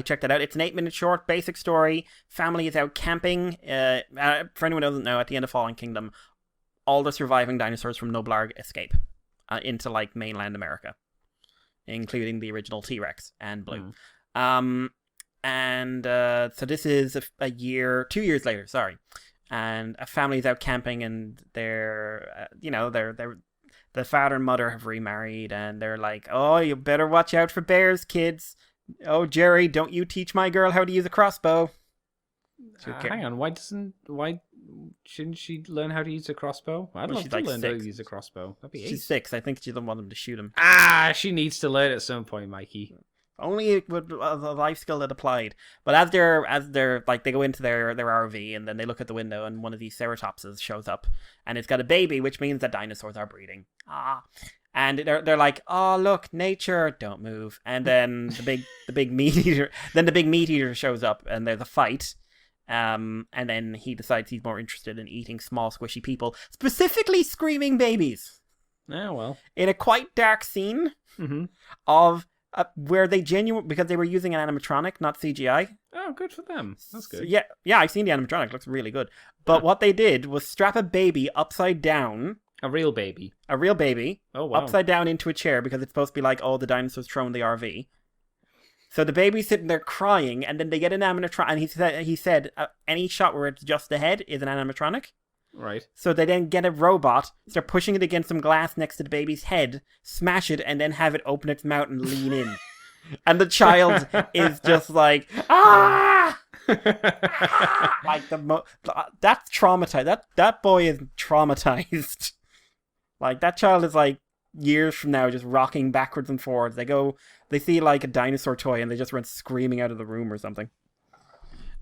checked that out. It's an 8-minute short, basic story. Family is out camping. For anyone who doesn't know, at the end of Fallen Kingdom, all the surviving dinosaurs from Noblarg escape into like mainland America, including the original T-Rex and Blue. So this is 2 years later, sorry, and a family's out camping, and they're the father and mother have remarried, and they're like, oh, you better watch out for bears, kids. Oh, Jerry, don't you teach my girl how to use a crossbow. Hang on, why shouldn't she learn how to use a crossbow? I'd love to learn how to use a crossbow. That'd be She's 6. I think she doesn't want them to shoot him. She needs to learn at some point, Mikey. Only with a life skill that applied. But as they're like, they go into their RV, and then they look at the window, and one of these ceratopses shows up, and it's got a baby, which means that dinosaurs are breeding. And they're like, oh, look, nature, don't move. And then the big meat eater shows up, and there's a fight. And then he decides he's more interested in eating small, squishy people, specifically screaming babies. Oh, well. In a quite dark scene of where they because they were using an animatronic, not CGI. Oh, good for them. That's good. So, yeah, I've seen the animatronic. It looks really good. But what they did was strap a baby upside down. A real baby. Oh, wow. Upside down into a chair, because it's supposed to be like, oh, the dinosaurs thrown the RV. So the baby's sitting there crying, and then they get an animatronic, and he said any shot where it's just the head is an animatronic. Right. So they then get a robot, start pushing it against some glass next to the baby's head, smash it, and then have it open its mouth and lean in. And the child is just like, ah! Like that's traumatized. That boy is traumatized. Like, that child is like years from now just rocking backwards and forwards. They see like a dinosaur toy and they just run screaming out of the room or something.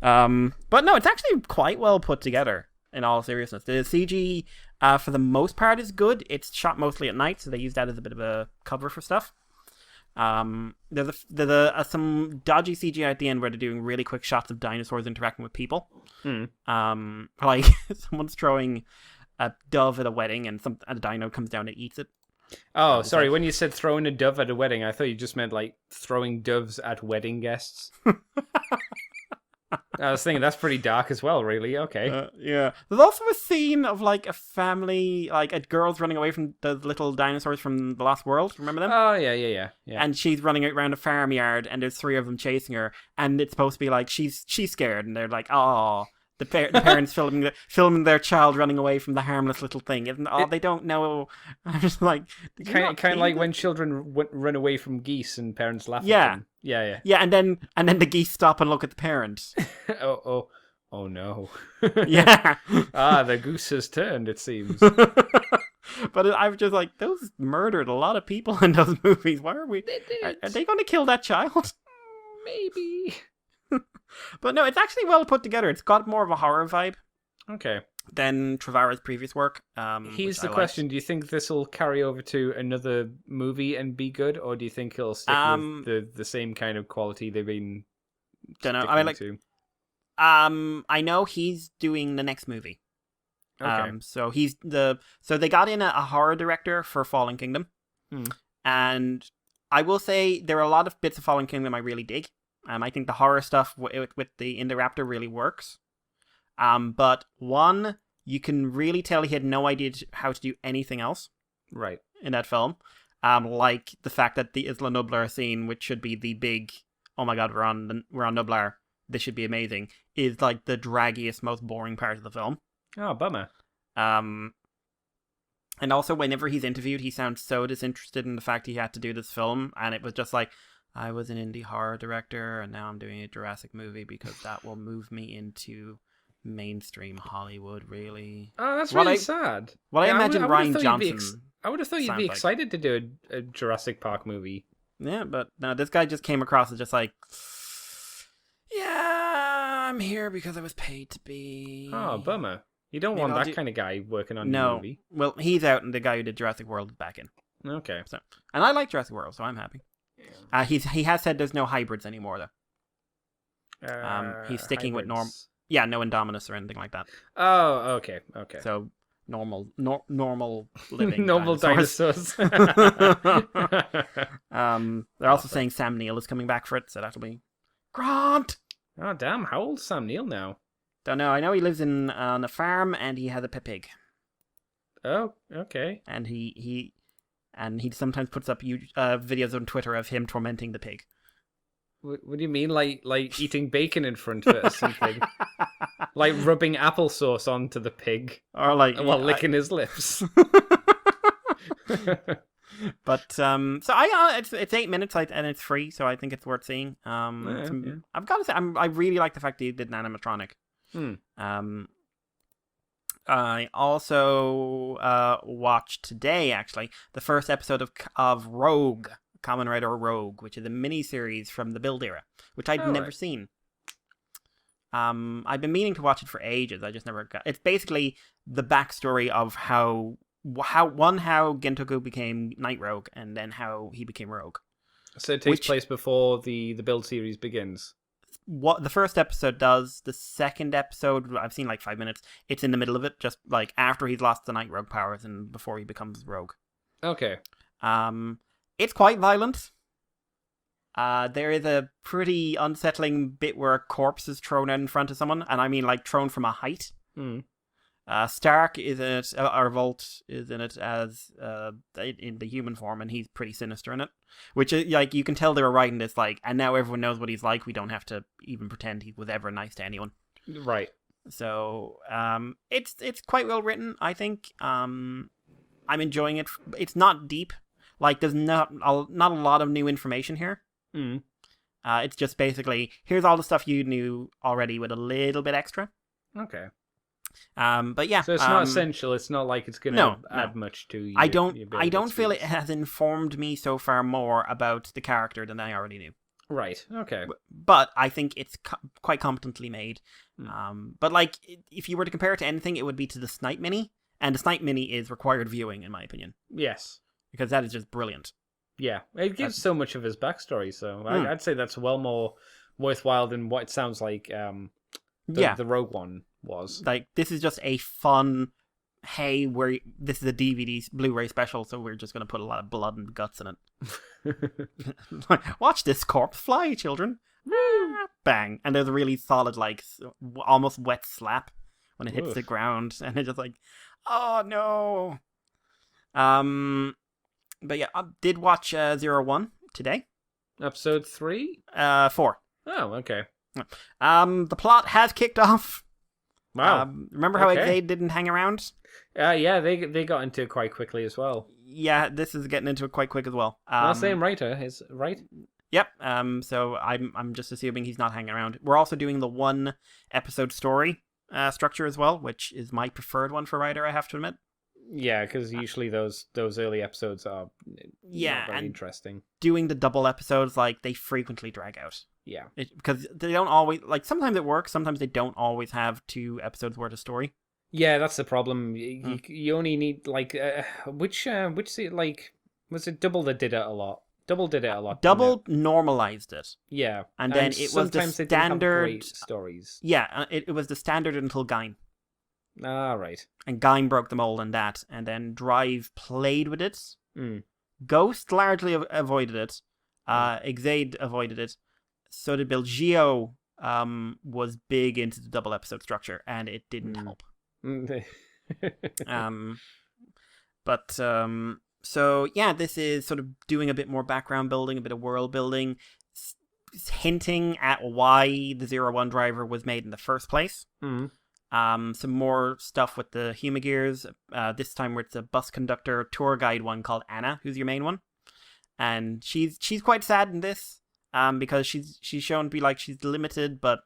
But no, it's actually quite well put together, in all seriousness. The CG, for the most part, is good. It's shot mostly at night, so they use that as a bit of a cover for stuff. There's some dodgy CGI at the end where they're doing really quick shots of dinosaurs interacting with people. Like someone's throwing a dove at a wedding, and a dino comes down and eats it. Oh, sorry. When you said throwing a dove at a wedding, I thought you just meant like throwing doves at wedding guests. I was thinking that's pretty dark as well, really. Okay. Yeah. There's also a scene of like a family, like a girl's running away from the little dinosaurs from the Lost World. Remember them? Oh, yeah. And she's running around a farmyard, and there's 3 of them chasing her, and it's supposed to be like she's scared, and they're like, oh. The parents filming their child running away from the harmless little thing. They don't know. I'm just like... Kind of like when children run away from geese and parents laugh at them. Yeah. Yeah, and then the geese stop and look at the parents. Oh no. Yeah. The goose has turned, it seems. But I was just like, those murdered a lot of people in those movies. Why are we... Are they going to kill that child? Maybe. But no, it's actually well put together. It's got more of a horror vibe. Okay. Than Trevorrow's previous work. Here's the question. Do you think this will carry over to another movie and be good? Or do you think it'll stick with the same kind of quality they've been to? I know he's doing the next movie. Okay. So they got in a horror director for Fallen Kingdom. And I will say there are a lot of bits of Fallen Kingdom I really dig. I think the horror stuff with the Indoraptor really works. But one, you can really tell he had no idea how to do anything else. Right. In that film. Like the fact that the Isla Nublar scene, which should be the big, oh my god, we're on Nublar, this should be amazing, is like the draggiest, most boring part of the film. Oh, bummer. And also, whenever he's interviewed, he sounds so disinterested in the fact he had to do this film, and it was just like, I was an indie horror director, and now I'm doing a Jurassic movie because that will move me into mainstream Hollywood, really. Oh, that's really sad. Well, I imagine Rian Johnson... I would have thought you'd be excited to do a Jurassic Park movie. Yeah, but no, this guy just came across as just like, yeah, I'm here because I was paid to be. Oh, bummer. You don't want that kind of guy working on your movie. Well, he's out, and the guy who did Jurassic World is back in. Okay. So, and I like Jurassic World, so I'm happy. Yeah. He has said there's no hybrids anymore, though. He's sticking with normal. Yeah, no Indominus or anything like that. Oh, okay. So normal living normal dinosaurs. They're also saying Sam Neill is coming back for it, so that'll be Grant. Oh damn! How old is Sam Neill now? Don't know. I know he lives on a farm and he has a pet pig. Oh, okay. And he sometimes puts up videos on Twitter of him tormenting the pig. What do you mean, like eating bacon in front of it or something? Like rubbing applesauce onto the pig, or like while licking his lips. But so it's 8 minutes and it's free, so I think it's worth seeing. I've got to say, I really like the fact that he did an animatronic. I also watched today, actually, the first episode of Rogue, Kamen Rider Rogue, which is a mini-series from the Build era, which I'd never seen. I've been meaning to watch it for ages. I just never got. It's basically the backstory of how Gentoku became Night Rogue, and then how he became Rogue. So it takes place before the Build series begins. What the first episode does. The second episode, I've seen like 5 minutes. It's in the middle of it, just like after he's lost the Night Rogue powers and before he becomes Rogue. Okay. It's quite violent. There is a pretty unsettling bit where a corpse is thrown out in front of someone, and I mean like thrown from a height. Stark is in it, or Volt is in it as in the human form, and he's pretty sinister in it. Which is like, you can tell they were writing this like, and now everyone knows what he's like. We don't have to even pretend he was ever nice to anyone. Right. So it's quite well written, I think. I'm enjoying it. It's not deep. Like, there's not a lot of new information here. It's just basically, here's all the stuff you knew already with a little bit extra. Okay. But yeah. So it's not essential. It's not like it's going to add much to you. I don't feel it has informed me so far more about the character than I already knew. Right. Okay. But I think it's quite competently made. But like, if you were to compare it to anything, it would be to the Snipe Mini, and the Snipe Mini is required viewing, in my opinion. Yes. Because that is just brilliant. Yeah, it gives so much of his backstory, so I'd say that's well more worthwhile than what it sounds like the Rogue One was. Like, this is just a fun, hey, this is a DVD Blu-ray special, so we're just going to put a lot of blood and guts in it. Watch this corpse fly, children. Bang. And there's a really solid, like, almost wet slap when it hits the ground, and it's just like, oh no. But yeah, I did watch 01 today. Episode 3? 4. Oh, okay. The plot has kicked off. Wow. Remember how Exade didn't hang around? Yeah, they got into it quite quickly as well. Yeah, this is getting into it quite quick as well. Same writer is right. Yep. So I'm just assuming he's not hanging around. We're also doing the 1 episode story structure as well, which is my preferred one for writer, I have to admit. Yeah, because usually those early episodes are not very and interesting. Doing the double episodes, like, they frequently drag out. Yeah. Because they don't always, like, sometimes it works, sometimes they don't always have 2 episodes worth of story. Yeah, that's the problem. You only need, like, which like, was it Double that did it a lot? Double did it a lot. Double normalized it. Yeah. And then it was the standard... They didn't have great stories. Yeah, it was the standard until Gaim. Ah, right. And Gaim broke the mold on that, and then Drive played with it. Ghost largely avoided it. Exade avoided it. So did Bill. Geo was big into the double episode structure, and it didn't help. So yeah, this is sort of doing a bit more background building, a bit of world building, hinting at why the 01 driver was made in the first place. Some more stuff with the Humagears. This time it's a bus conductor tour guide one called Anna, who's your main one, and she's quite sad in this because she's shown to be like she's limited, but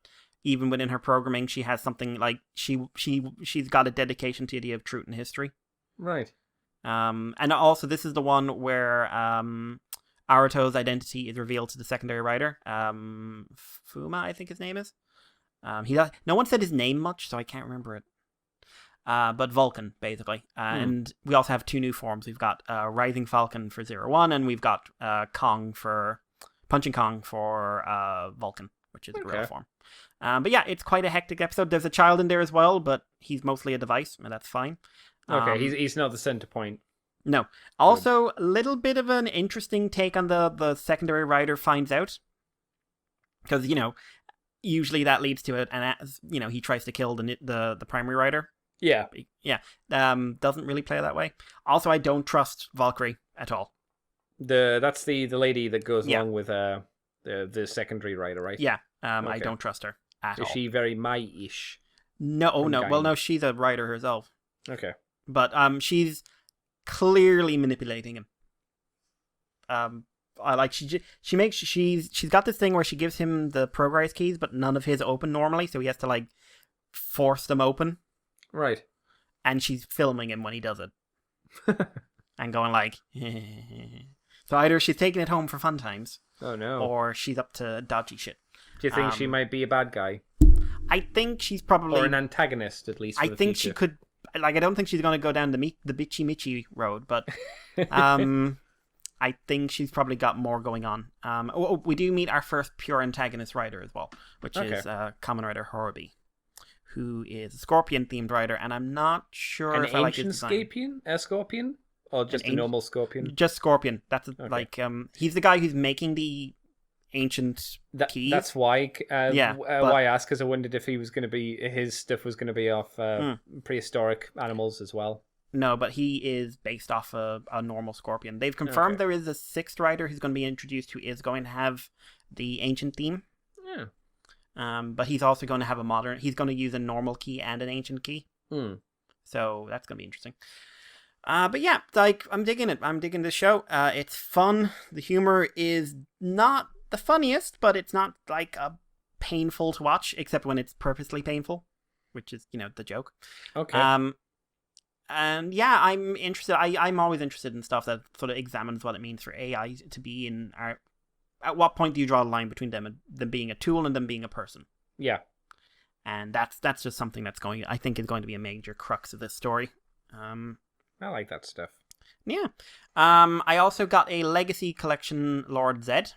even within her programming, she has something like she's got a dedication to the idea of truth and history. Right. And also this is the one where Aruto's identity is revealed to the secondary writer, Fuma, I think his name is. No one said his name much, so I can't remember it. But Vulcan, basically. And we also have 2 new forms. We've got Rising Falcon for 01, and we've got Punching Kong for Vulcan, which is a gorilla form. But yeah, it's quite a hectic episode. There's a child in there as well, but he's mostly a device, and that's fine. Okay, he's not the center point. No. Also, a little bit of an interesting take on the secondary writer finds out. Because, usually that leads to it, and he tries to kill the primary writer. Yeah. Doesn't really play that way. Also, I don't trust Valkyrie at all. That's the lady that goes along with the secondary writer, right? Yeah. I don't trust her at all. Is she very Mai-ish? No. Well, no, she's a writer herself. Okay. But she's clearly manipulating him. She's got this thing where she gives him the progress keys, but none of his open normally, so he has to like force them open. Right. And she's filming him when he does it. And going like so either she's taking it home for fun times. Oh no. Or she's up to dodgy shit. Do you think she might be a bad guy? I think she's probably or an antagonist at least. I think she could I don't think she's going to go down the Bitchy Mitchy road, but I think she's probably got more going on. We do meet our first pure antagonist writer as well, which is Kamen Rider Horobi, who is a Scorpion-themed writer, and I'm not sure if I like his design. An ancient Scorpion? Or just a normal Scorpion? Just Scorpion. That's he's the guy who's making the ancient keys. That's why why I asked, because I wondered if his stuff was going to be off prehistoric animals as well. No, but he is based off a normal Scorpion. They've confirmed there is a 6th rider who's going to be introduced who is going to have the ancient theme. Yeah. But he's also going to have he's going to use a normal key and an ancient key. So that's going to be interesting. But yeah, like, I'm digging it. I'm digging this show. It's fun. The humor is not the funniest, but it's not like painful to watch, except when it's purposely painful, which is, the joke. Okay. And yeah, I'm interested. I'm always interested in stuff that sort of examines what it means for AI to be in our... At what point do you draw the line between them being a tool and them being a person? Yeah. And that's just something I think is going to be a major crux of this story. I like that stuff. Yeah. I also got a Legacy Collection Lord Zed,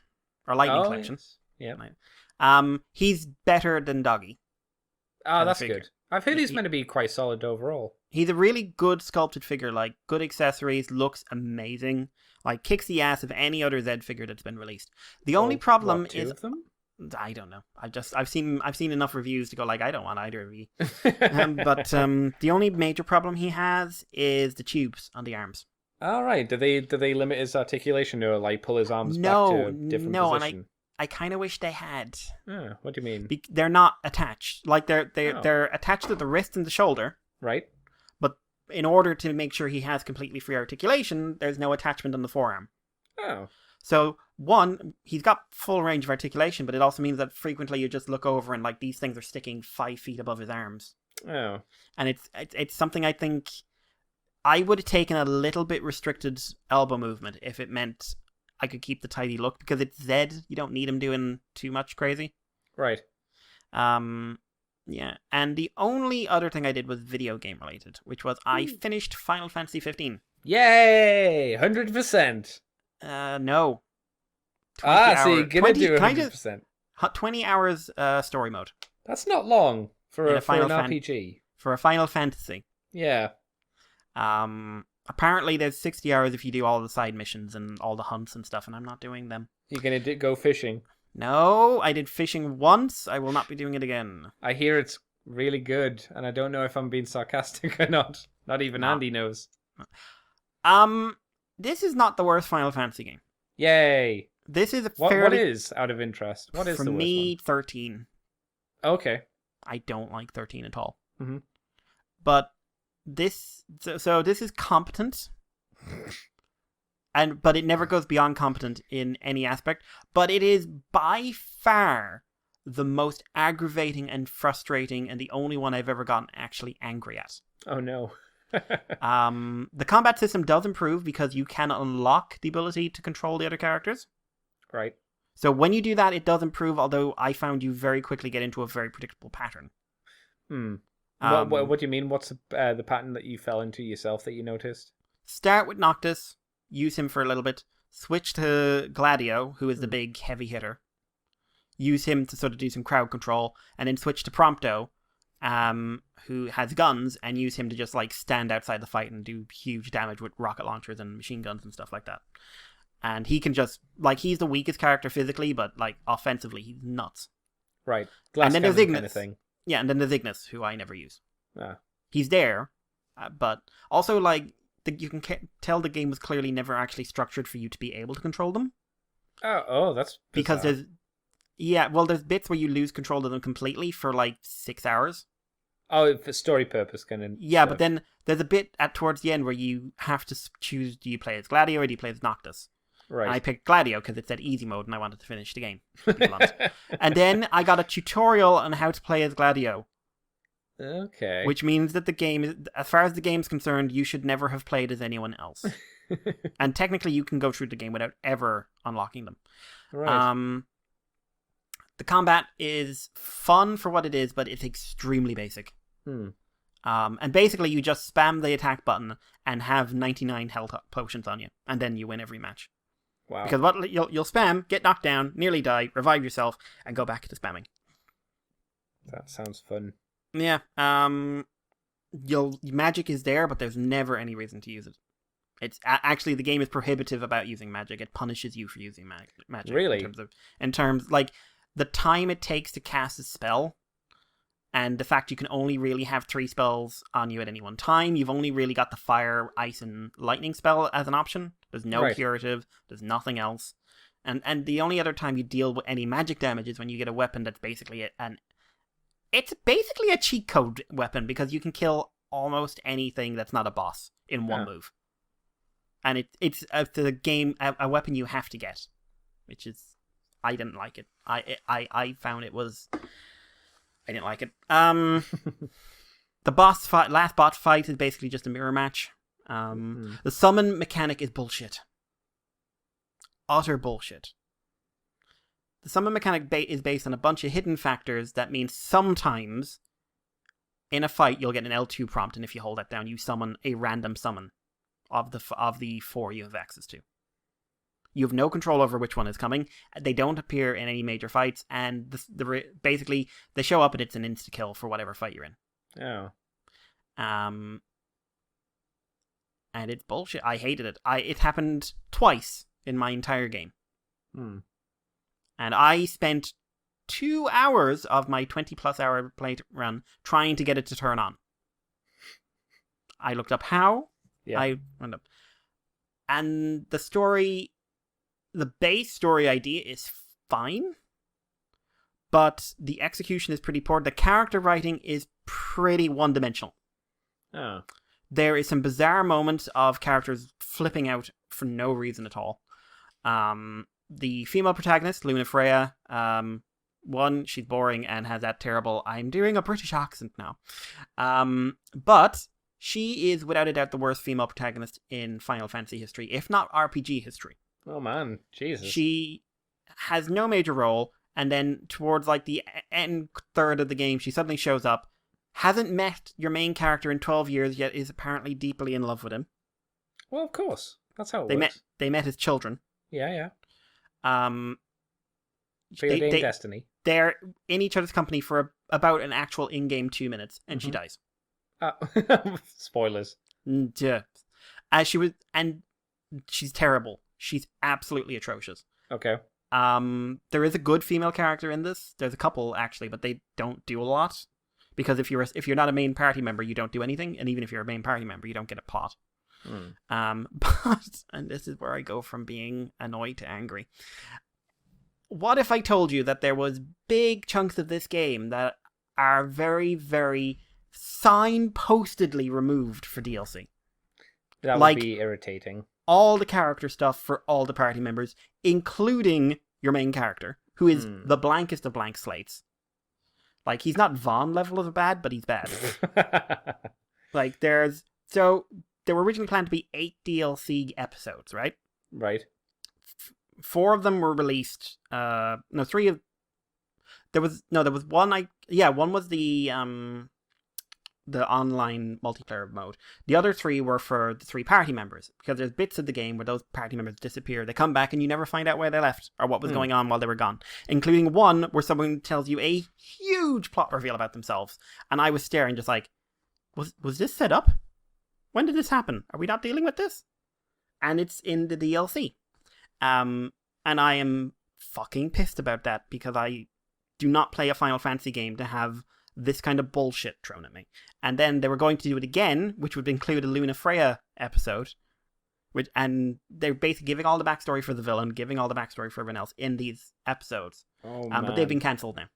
or Lightning Collection. Yes. Yeah. He's better than Doggy. Oh, that's good. I've heard he's meant to be quite solid overall. He's a really good sculpted figure, like good accessories, looks amazing, like kicks the ass of any other Zed figure that's been released. The only problem two is of them? I don't know. I've seen enough reviews to go like I don't want either of you. But the only major problem he has is the tubes on the arms. All right. Do they limit his articulation or like pull his arms back to a different position? And I kind of wish they had. Oh, what do you mean? They're not attached. Like they're attached to the wrist and the shoulder. Right. But in order to make sure he has completely free articulation, there's no attachment on the forearm. Oh. So, one, he's got full range of articulation, but it also means that frequently you just look over and like these things are sticking 5 feet above his arms. Oh. And it's something I think I would have taken a little bit restricted elbow movement if it meant I could keep the tidy look, because it's Zed. You don't need him doing too much crazy. Right. Yeah. And the only other thing I did was video game related, which was I finished Final Fantasy 15. Yay! 100%. No. So you're gonna do 100%. 20 hours story mode. That's not long for an RPG. For a Final Fantasy. Yeah. Apparently there's 60 hours if you do all the side missions and all the hunts and stuff, and I'm not doing them. You're gonna go fishing? No, I did fishing once. I will not be doing it again. I hear it's really good, and I don't know if I'm being sarcastic or not. Not even Andy knows. This is not the worst Final Fantasy game. Yay! This is what is, out of interest? What is for the worst me, one? 13. Okay. I don't like 13 at all. Mm-hmm. But this is competent. But it never goes beyond competent in any aspect. But it is by far the most aggravating and frustrating, and the only one I've ever gotten actually angry at. Oh no. The combat system does improve because you can unlock the ability to control the other characters. Right. So when you do that, it does improve, although I found you very quickly get into a very predictable pattern. What do you mean? What's the pattern that you fell into yourself that you noticed? Start with Noctis, use him for a little bit, switch to Gladio, who is the big heavy hitter, use him to sort of do some crowd control, and then switch to Prompto, who has guns, and use him to just like stand outside the fight and do huge damage with rocket launchers and machine guns and stuff like that. And he can just, like, he's the weakest character physically, but like offensively, he's nuts. Right. Glass and then there's Ignis. Kind of thing. Yeah, and then there's Ignis, who I never use. Ah. He's there, but also like you can tell the game was clearly never actually structured for you to be able to control them. Oh, that's bizarre. Because there's bits where you lose control of them completely for like 6 hours. Oh, for story purpose, kind of. Yeah, stuff. But then there's a bit towards the end where you have to choose: do you play as Gladio or do you play as Noctis? Right. And I picked Gladio because it said easy mode, and I wanted to finish the game. And then I got a tutorial on how to play as Gladio. Okay. Which means that the game, as far as the game's concerned, you should never have played as anyone else. And technically, you can go through the game without ever unlocking them. Right. The combat is fun for what it is, but it's extremely basic. And basically, you just spam the attack button and have 99 health potions on you, and then you win every match. Wow. Because what you'll spam, get knocked down, nearly die, revive yourself, and go back to spamming. That sounds fun. Yeah. Magic is there, but there's never any reason to use it. It's actually, the game is prohibitive about using magic. It punishes you for using magic. Really? In terms like the time it takes to cast a spell, and the fact you can only really have 3 spells on you at any one time. You've only really got the fire, ice, and lightning spell as an option. There's no curative. There's nothing else. And the only other time you deal with any magic damage is when you get a weapon that's basically it's basically a cheat code weapon, because you can kill almost anything that's not a boss in one move. And it's a weapon you have to get, which is, I didn't like it. I found it was, I didn't like it. The last boss fight is basically just a mirror match. The summon mechanic is bullshit. Utter bullshit. The summon mechanic is based on a bunch of hidden factors that means sometimes in a fight you'll get an L2 prompt, and if you hold that down, you summon a random summon. of the 4 you have access to. You have no control over which one is coming. They don't appear in any major fights, and basically they show up and it's an insta kill for whatever fight you're in. Oh. And it's bullshit. I hated it. It happened twice in my entire game. Hmm. And I spent 2 hours of my 20+ hour play run trying to get it to turn on. I looked up how. Yeah. I went up. And the base story idea is fine, but the execution is pretty poor. The character writing is pretty one-dimensional. Oh. There is some bizarre moments of characters flipping out for no reason at all. The female protagonist, Luna Freya, she's boring and has that terrible, I'm doing a British accent now. But she is without a doubt the worst female protagonist in Final Fantasy history, if not RPG history. Oh man, Jesus. She has no major role, and then towards like the end third of the game, she suddenly shows up, hasn't met your main character in 12 years, yet is apparently deeply in love with him. Well, of course. That's how it They works. They met as children. Yeah. They Destiny. They're in each other's company for about an actual in-game 2 minutes, and she dies. Spoilers. Yeah. She's terrible. She's absolutely atrocious. Okay. There is a good female character in this. There's a couple actually, but they don't do a lot. Because if you're not a main party member, you don't do anything, and even if you're a main party member, you don't get a plot. But and this is where I go from being annoyed to angry. What if I told you that there was big chunks of this game that are very, very signpostedly removed for DLC? That would be irritating. All the character stuff for all the party members, including your main character, who is the blankest of blank slates. Like, he's not Vaughn level of bad, but he's bad. Like, there were originally planned to be 8 DLC episodes, right? Right. 4 of them were released. There was one. One was the online multiplayer mode. The other 3 were for the 3 party members, because there's bits of the game where those party members disappear. They come back and you never find out where they left or what was going on while they were gone, including one where someone tells you a huge plot reveal about themselves, and I was staring just like, was this set up? When did this happen? Are we not dealing with this? And it's in the DLC. And I am fucking pissed about that, because I do not play a Final Fantasy game to have this kind of bullshit thrown at me. And then they were going to do it again, which would include a Luna Freya episode, and they're basically giving all the backstory for the villain, giving all the backstory for everyone else in these episodes. Oh, man. But they've been cancelled now.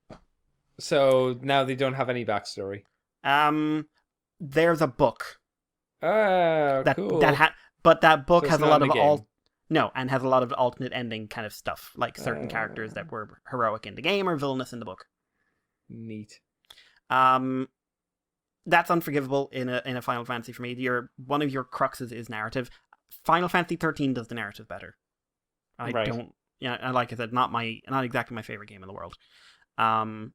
So now they don't have any backstory. There's a book. Cool. But that book So has it's a not lot in of the game. and has a lot of alternate ending kind of stuff, like certain characters that were heroic in the game or villainous in the book. Neat. That's unforgivable in a Final Fantasy for me. One of your cruxes is narrative. Final Fantasy 13 does the narrative better. Like I said, not exactly my favorite game in the world. And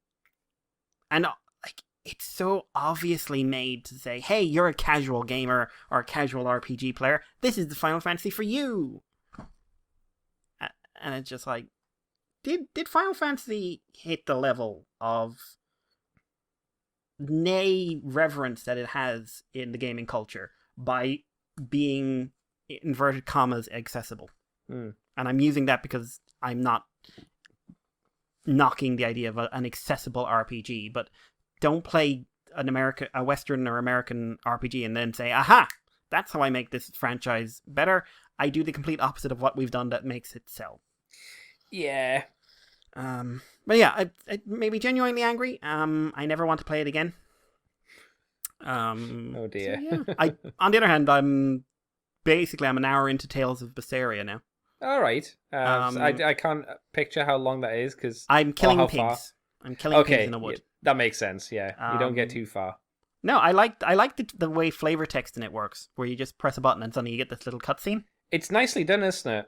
like, it's so obviously made to say, hey, you're a casual gamer or a casual RPG player. This is the Final Fantasy for you. And it's just like, did Final Fantasy hit the level of reverence that it has in the gaming culture by being, inverted commas, accessible? And I'm using that because I'm not knocking the idea of an accessible RPG, but don't play a Western or American RPG and then say, aha, that's how I make this franchise better. I do the complete opposite of what we've done that makes it sell. Yeah. But yeah, it made me genuinely angry. I never want to play it again. Oh dear. So yeah. On the other hand, I'm an hour into Tales of Berseria now. All right. So I can't picture how long that is, because I'm killing pigs. Far. I'm killing pigs in the wood. Yeah, that makes sense. Yeah, you don't get too far. No, I like the way flavor text in it works, where you just press a button and suddenly you get this little cutscene. It's nicely done, isn't it?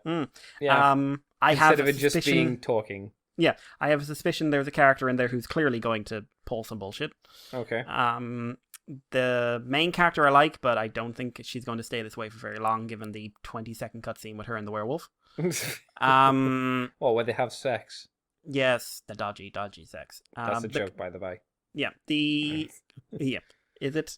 Yeah. Instead of it just being talking. Yeah, I have a suspicion there's a character in there who's clearly going to pull some bullshit. Okay. the main character I like, but I don't think she's going to stay this way for very long, given the 20-second cutscene with her and the werewolf. Well, where they have sex. Yes, the dodgy sex. That's a joke, by the way. Yeah, yeah. Is it?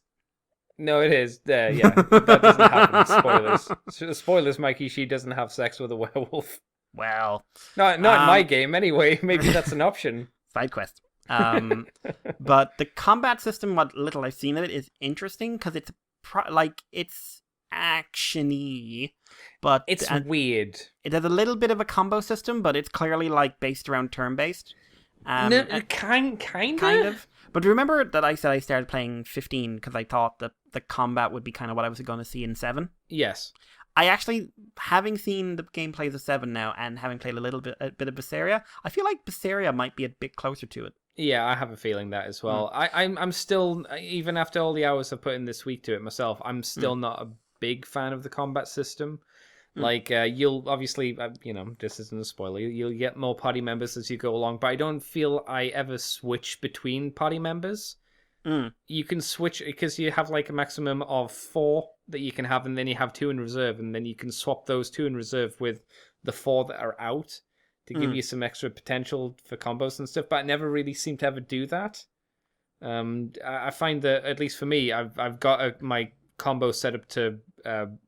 No, it is. Yeah, that doesn't happen. Spoilers, Mikey. She doesn't have sex with a werewolf. Well, Not in my game, anyway. Maybe that's an option. Side quest. But the combat system, what little I've seen of it, is interesting because it's it's actiony, but it's weird. It has a little bit of a combo system, but it's clearly based around turn-based. No, kind of. But remember that I said I started playing 15 because I thought that the combat would be kind of what I was going to see in 7. Yes. I actually, having seen the gameplays of 7 now and having played a bit of Berseria, I feel like Berseria might be a bit closer to it. Yeah, I have a feeling that as well. I'm still, even after all the hours I've put in this week to it myself, I'm still not a big fan of the combat system. You'll obviously, this isn't a spoiler, you'll get more party members as you go along, but I don't feel I ever switch between party members. You can switch because you have a maximum of 4 that you can have, and then you have 2 in reserve, and then you can swap those 2 in reserve with the 4 that are out to give you some extra potential for combos and stuff. But I never really seem to ever do that. I find that, at least for me, I've got my combo set up to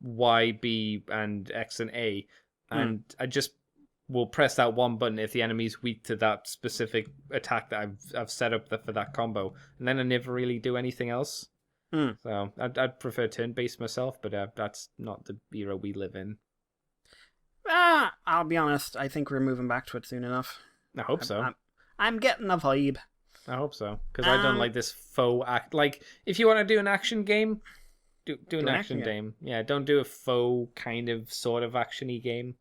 Y, B, and X and A, and I just will press that one button if the enemy's weak to that specific attack that I've set up for that combo, and then I never really do anything else. So I'd prefer turn-based myself, but that's not the era we live in. I'll be honest, I think we're moving back to it soon enough. I hope so. I'm getting a vibe. I hope so, because I don't like this faux act. If you want to do an action game, do an action game. Yeah, don't do a faux kind of sort of action-y game.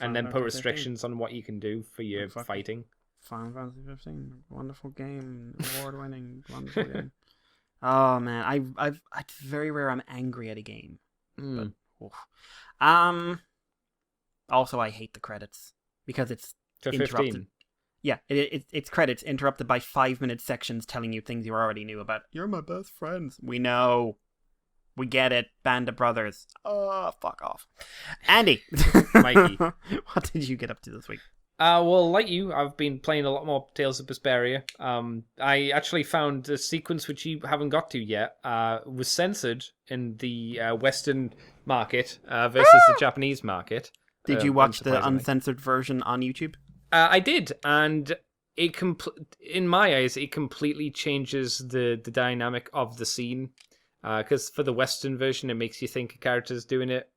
And then put restrictions on what you can do for your fighting. Final Fantasy 15, wonderful game, award-winning, wonderful game. Oh man, it's very rare I'm angry at a game. But, also, I hate the credits because it's interrupted. 15. Yeah, it's credits interrupted by 5-minute sections telling you things you already knew about. You're my best friends. We know. We get it. Band of brothers. Oh, fuck off. Andy. Mikey. What did you get up to this week? Well, like you, I've been playing a lot more Tales of Vesperia. I actually found a sequence which you haven't got to yet. Was censored in the Western market versus the Japanese market. Did you watch the uncensored version on YouTube? I did, and in my eyes, it completely changes the dynamic of the scene. Because for the Western version, it makes you think a character's doing it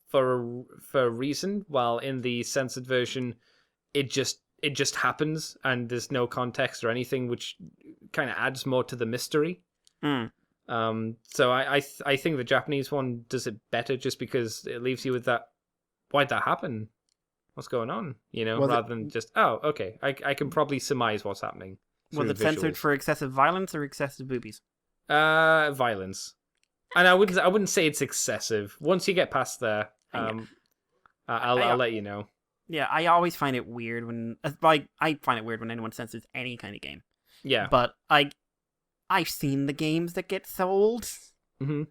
for a reason, while in the censored version, it just happens, and there's no context or anything, which kind of adds more to the mystery. So I think the Japanese one does it better, just because it leaves you with that. Why'd that happen? What's going on? Rather than just, oh, okay, I can probably surmise what's happening. Was it censored for excessive violence or excessive boobies? Violence, and I wouldn't say it's excessive. Once you get past there, I'll let you know. Yeah, I always find it weird when I find it weird when anyone censors any kind of game. Yeah, but I've seen the games that get sold, and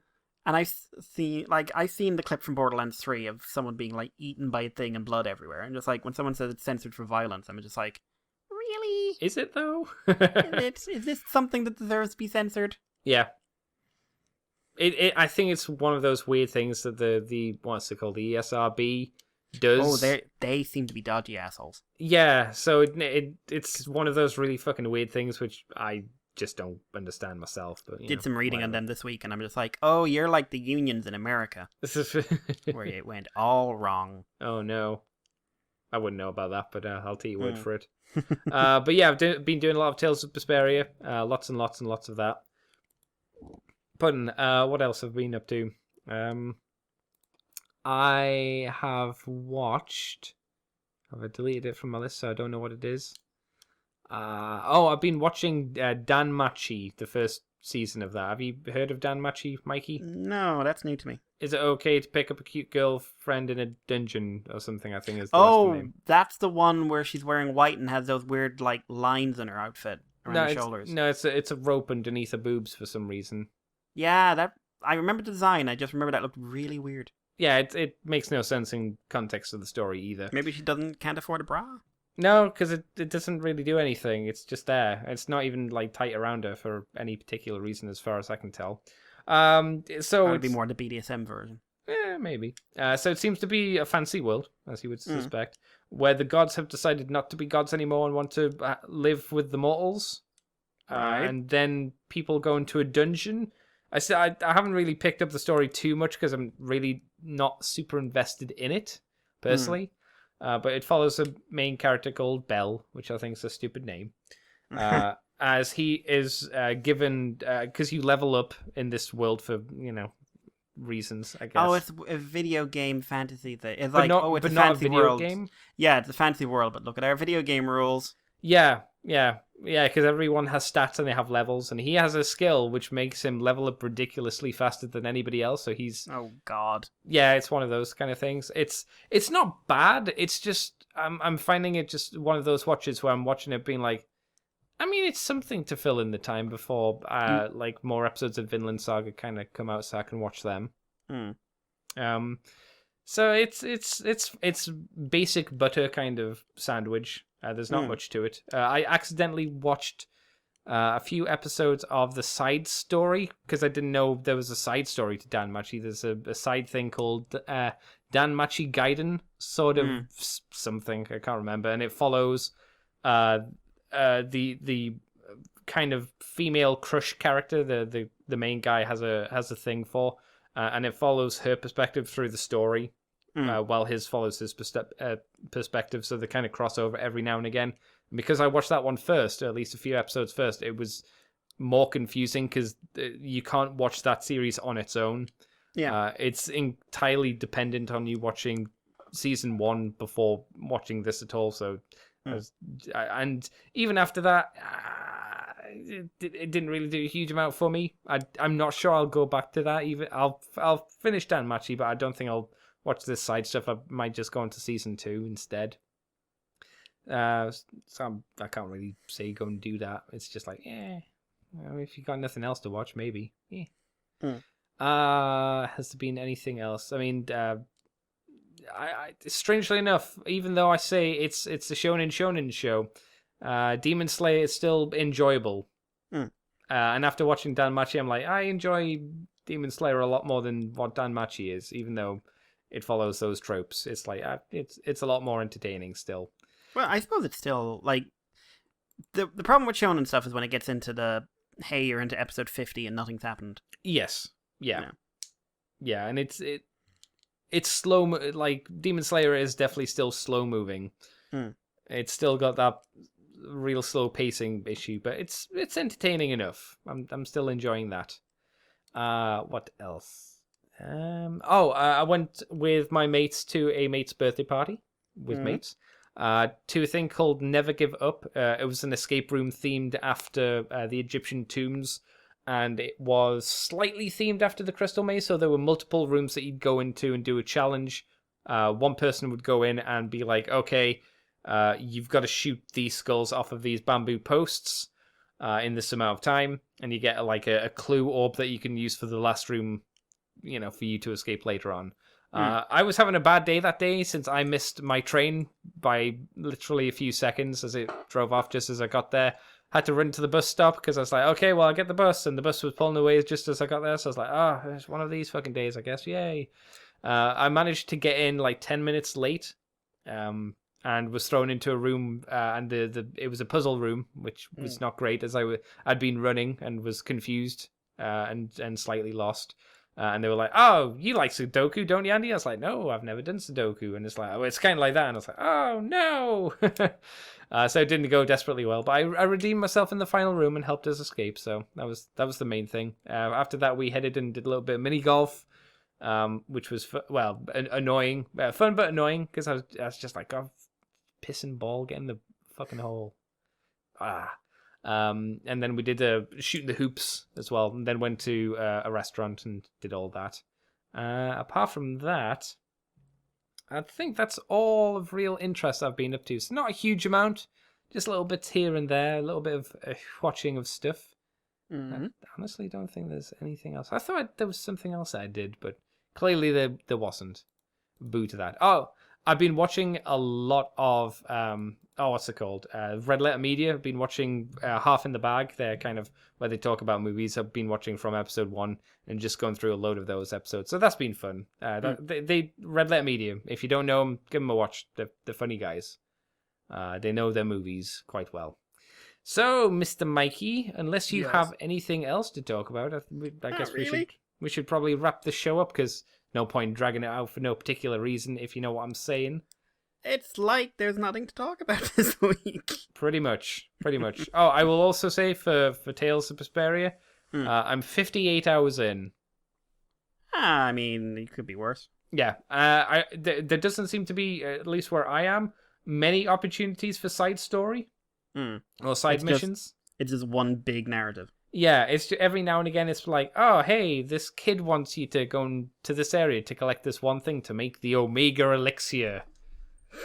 I've seen the clip from Borderlands 3 of someone being eaten by a thing and blood everywhere, and just when someone says it's censored for violence, I'm just really? Is it though? Is this something that deserves to be censored? Yeah. I think it's one of those weird things that the what's it called, the ESRB does. Oh, they seem to be dodgy assholes. Yeah, so it's one of those really fucking weird things which I just don't understand myself. But did some reading on them this week, and I'm just oh, you're like the unions in America, where it went all wrong. Oh no, I wouldn't know about that, but I'll take your word for it. But yeah, I've been doing a lot of Tales of Vesperia, lots and lots and lots of that. Putting, what else have I been up to? I have watched. Have I deleted it from my list, so I don't know what it is? I've been watching Danmachi, the first season of that. Have you heard of Danmachi, Mikey? No, that's new to me. Is it okay to pick up a cute girlfriend in a dungeon or something? I think is the name. That's the one where she's wearing white and has those weird lines in her outfit. around No, your shoulders. it's a rope underneath her boobs for some reason. Yeah, that I remember the design. I just remember that looked really weird. Yeah, it makes no sense in context of the story either. Maybe she can't afford a bra. No, because it doesn't really do anything. It's just there. It's not even like tight around her for any particular reason, as far as I can tell. So That'd be more the BDSM version. yeah, maybe. So it seems to be a fancy world, as you would suspect, where the gods have decided not to be gods anymore and want to live with the mortals. Right. And then people go into a dungeon. I haven't really picked up the story too much because I'm really not super invested in it, personally. But it follows a main character called Bell, which I think is a stupid name. As he is given, because you level up in this world for, reasons, I guess. Oh, it's a video game fantasy thing. It's but like, not, it's but a not a fantasy video world. game. Yeah, it's a fantasy world, but look at our video game rules. Yeah, because everyone has stats and they have levels, and he has a skill which makes him level up ridiculously faster than anybody else, so he's... Oh, God. Yeah, it's one of those kind of things. It's not bad, it's just... I'm finding it just one of those watches where I'm watching it being like, I mean, it's something to fill in the time before like more episodes of Vinland Saga kind of come out so I can watch them. So it's basic butter kind of sandwich. There's not much to it. I accidentally watched a few episodes of the side story because I didn't know there was a side story to Danmachi. There's a side thing called Danmachi Gaiden, sort of something, I can't remember, and it follows the kind of female crush character the main guy has a thing for, and it follows her perspective through the story. While his follows his perspective, so they kind of cross over every now and again. And because I watched that one first, or at least a few episodes first, it was more confusing because you can't watch that series on its own. Yeah, it's entirely dependent on you watching season 1 before watching this at all. So, and even after that, it didn't really do a huge amount for me. I'm not sure I'll go back to that. Even I'll finish Danmachi, but I don't think I'll watch this side stuff. I might just go into season 2 instead. So I can't really say go and do that. It's just like, if you got nothing else to watch, maybe. Has there been anything else? I mean, I strangely enough, even though I say it's a shonen show, Demon Slayer is still enjoyable. And after watching Danmachi, I'm like, I enjoy Demon Slayer a lot more than what Danmachi is, even though it follows those tropes. It's like it's a lot more entertaining still. Well, I suppose it's still like the problem with shonen stuff is when it gets into the hey, you're into episode 50 and nothing's happened. Yes, yeah, and it's slow. Like Demon Slayer is definitely still slow moving. It's still got that real slow pacing issue, but it's entertaining enough. I'm still enjoying that. What else? I went with my mates to a mate's birthday party with mates. To a thing called Never Give Up. It was an escape room themed after the Egyptian tombs, and it was slightly themed after the Crystal Maze, so there were multiple rooms that you'd go into and do a challenge. One person would go in and be like, okay, you've got to shoot these skulls off of these bamboo posts in this amount of time, and you get like a clue orb that you can use for the last room, for you to escape later on. I was having a bad day that day since I missed my train by literally a few seconds as it drove off just as I got there. Had to run to the bus stop because I was like, okay, well, I'll get the bus. And the bus was pulling away just as I got there. So I was like, it's one of these fucking days, I guess. Yay. I managed to get in like 10 minutes late and was thrown into a room. And it was a puzzle room, which was not great as I'd been running and was confused and slightly lost. And they were like, oh, you like Sudoku, don't you, Andy? I was like, no, I've never done Sudoku. And it's like, it's kind of like that. And I was like, oh, no. So it didn't go desperately well. But I redeemed myself in the final room and helped us escape. So that was the main thing. After that, we headed and did a little bit of mini golf, which was, annoying. Fun but annoying because I was just like, piss and ball, get in the fucking hole. And then we did shooting the hoops as well, and then went to a restaurant and did all that. Apart from that, I think that's all of real interest I've been up to. So not a huge amount, just little bits here and there, a little bit of watching of stuff. Mm-hmm. I honestly don't think there's anything else. I thought there was something else I did, but clearly there wasn't. Boo to that. Oh, I've been watching a lot of what's it called? Red Letter Media. I've been watching Half in the Bag. They're kind of where they talk about movies. I've been watching from episode 1 and just going through a load of those episodes. So that's been fun. They Red Letter Media. If you don't know them, give them a watch. They're funny guys. They know their movies quite well. So, Mr. Mikey, unless you have anything else to talk about, I guess we should probably wrap the show up because no point dragging it out for no particular reason, if you know what I'm saying. It's like there's nothing to talk about this week. Pretty much. Oh, I will also say for Tales of Vesperia, I'm 58 hours in. I mean, it could be worse. Yeah, there doesn't seem to be, at least where I am, many opportunities for side story. Or side missions. It's just one big narrative. Yeah, it's every now and again it's like, oh, hey, this kid wants you to go to this area to collect this one thing to make the Omega Elixir.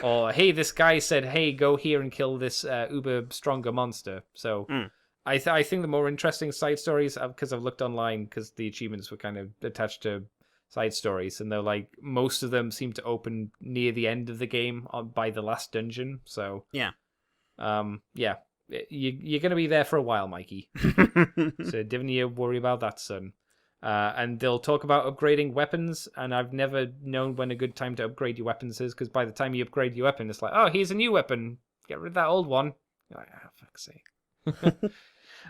Or, hey, this guy said, hey, go here and kill this uber stronger monster. So I think the more interesting side stories, because I've looked online, because the achievements were kind of attached to side stories, and they're like, most of them seem to open near the end of the game by the last dungeon. So, yeah. You're going to be there for a while, Mikey. So don't you worry about that, son. And they'll talk about upgrading weapons, and I've never known when a good time to upgrade your weapons is, because by the time you upgrade your weapon, it's like, oh, here's a new weapon. Get rid of that old one. You're like, oh, fuck's sake.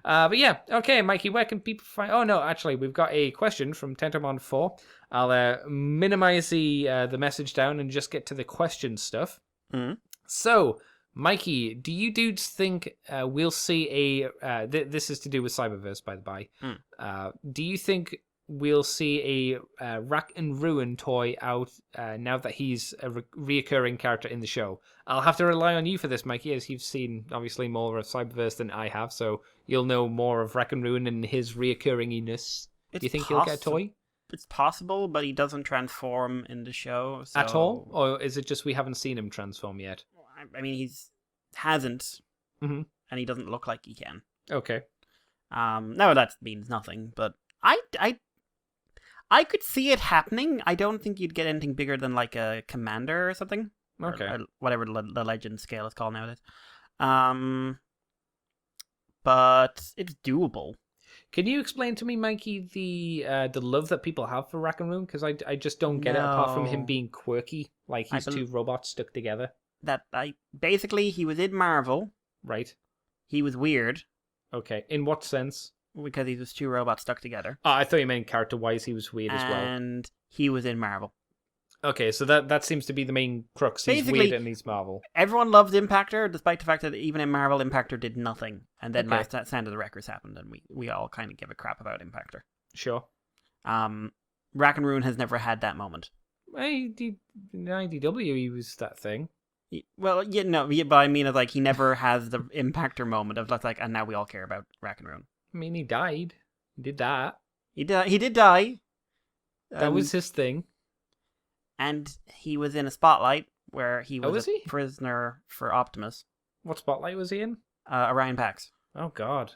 But yeah, okay, Mikey, where can people find... Oh, no, actually, we've got a question from Tentomon4. I'll minimize the message down and just get to the question stuff. So... Mikey, do you dudes think we'll see a... this is to do with Cyberverse, by the by. Do you think we'll see a Rack and Ruin toy out now that he's a reoccurring character in the show? I'll have to rely on you for this, Mikey, as you've seen, obviously, more of Cyberverse than I have, so you'll know more of Rack and Ruin and his reoccurringiness. Do you think he'll get a toy? It's possible, but he doesn't transform in the show. So... At all? Or is it just we haven't seen him transform yet? I mean, he's hasn't, and he doesn't look like he can. Okay. No, that means nothing, but I could see it happening. I don't think you'd get anything bigger than like a commander or something. Okay. Or whatever the legend scale is called nowadays. But it's doable. Can you explain to me, Mikey, the love that people have for Rack and Ruin? Because I just don't get it, apart from him being quirky, like he's two robots stuck together. Basically, he was in Marvel. Right. He was weird. Okay. In what sense? Because he was two robots stuck together. Oh, I thought you meant character-wise he was weird as well. And he was in Marvel. Okay, so that seems to be the main crux. He's weird and he's Marvel. Everyone loved Impactor, despite the fact that even in Marvel, Impactor did nothing. And then Sound of the Wreckers happened, and we all kind of give a crap about Impactor. Sure. Rack and Ruin has never had that moment. In IDW, he was that thing. Well, but I mean, like, he never has the Impactor moment of like, and now we all care about Rack and Ruin. I mean, he died. He did that. He did die. That was his thing. And he was in a Spotlight where he was a prisoner for Optimus. What Spotlight was he in? Orion Pax. Oh, God.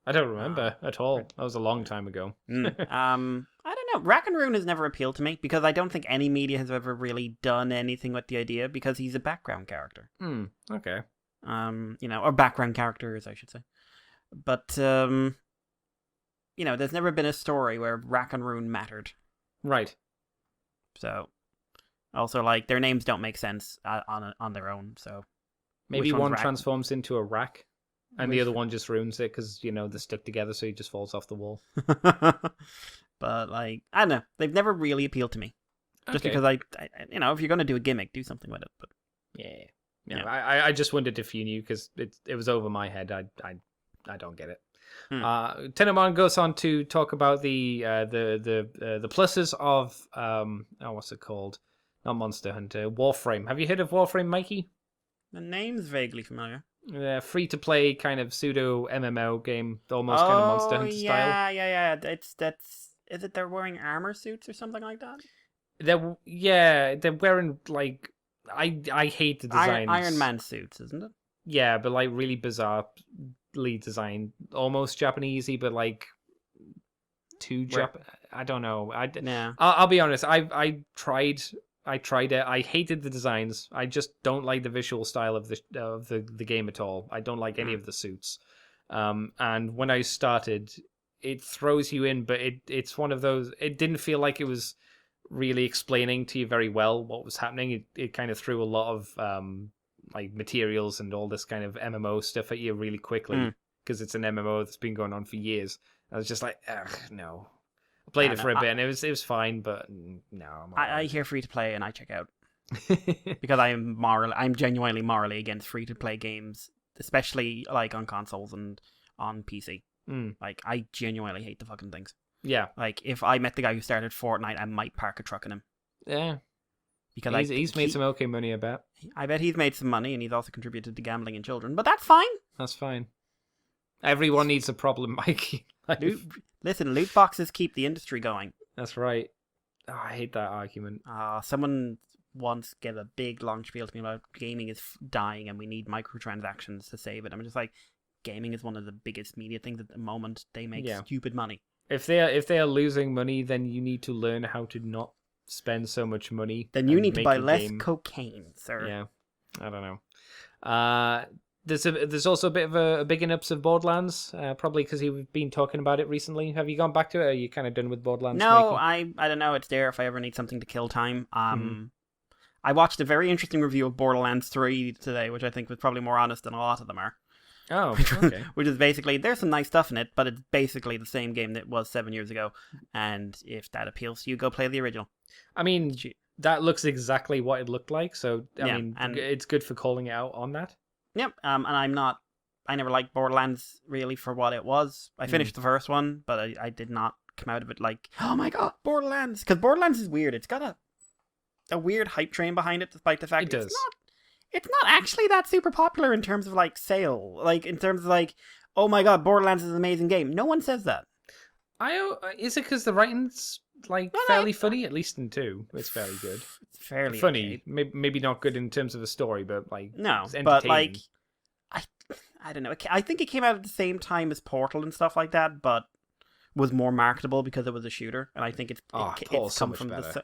I don't remember at all. That was a long time ago. I don't know. Rack and Ruin has never appealed to me because I don't think any media has ever really done anything with the idea because he's a background character. Okay. Or background characters, I should say. But, there's never been a story where Rack and Ruin mattered. Right. So, also, like, their names don't make sense on their own, so... Maybe one transforms into a rack, and the other one just ruins it because, they're stuck together, so he just falls off the wall. But, like, I don't know. They've never really appealed to me. Just because I if you're going to do a gimmick, do something with it. But Yeah. I just wondered if you knew, because it was over my head. I don't get it. Tenomon goes on to talk about the pluses of what's it called? Not Monster Hunter, Warframe. Have you heard of Warframe, Mikey? The name's vaguely familiar. Free to play kind of pseudo MMO game, almost kind of Monster Hunter style. Yeah. Is it they're wearing armor suits or something like that? They're wearing like I hate the designs. Iron Man suits, isn't it? Yeah, but like really bizarrely designed, almost Japanesey, but like too I don't know. Yeah. I'll be honest. I tried it. I hated the designs. I just don't like the visual style of the game at all. I don't like any of the suits. And when I started, it throws you in, but it's one of those. It didn't feel like it was really explaining to you very well what was happening. It kind of threw a lot of like materials and all this kind of MMO stuff at you really quickly because it's an MMO that's been going on for years. I was just like, ugh, no. I played it for a bit and it was fine, but no. I hear free to play and I check out because I'm genuinely morally against free to play games, especially like on consoles and on PC. Like I genuinely hate the fucking things. Yeah. Like if I met the guy who started Fortnite, I might park a truck in him. Yeah. Because he's made some okay money, I bet. I bet he's made some money and he's also contributed to gambling in children, but that's fine. That's fine. Everyone needs a problem, Mikey. Listen, loot boxes keep the industry going. That's right. Oh, I hate that argument. Someone once gave a big long spiel to me about gaming is dying and we need microtransactions to save it. I'm just like, gaming is one of the biggest media things at the moment. They make stupid money. If they are losing money, then you need to learn how to not spend so much money. Then you need to buy less cocaine, sir. Yeah, I don't know. There's also a bit of a bigging ups of Borderlands, probably because you've been talking about it recently. Have you gone back to it, or are you kind of done with Borderlands? No, Mikey? I don't know. It's there if I ever need something to kill time. I watched a very interesting review of Borderlands 3 today, which I think was probably more honest than a lot of them are. Oh, okay. Which is basically, there's some nice stuff in it, but it's basically the same game that was 7 years ago. And if that appeals to you, go play the original. I mean, that looks exactly what it looked like, so I mean, it's good for calling it out on that. Yep, and I never liked Borderlands really for what it was. I finished the first one, but I did not come out of it like, oh my god, Borderlands! Because Borderlands is weird. It's got a weird hype train behind it, despite the fact it's not actually that super popular in terms of like sale. Like in terms of like, oh my god, Borderlands is an amazing game. No one says that. Is it because the writing's like fairly funny? At least in 2, it's fairly good. It's fairly funny. Okay. Maybe not good in terms of a story, but like no. It's but like, I don't know. I think it came out at the same time as Portal and stuff like that, but was more marketable because it was a shooter. And I think it's come from better.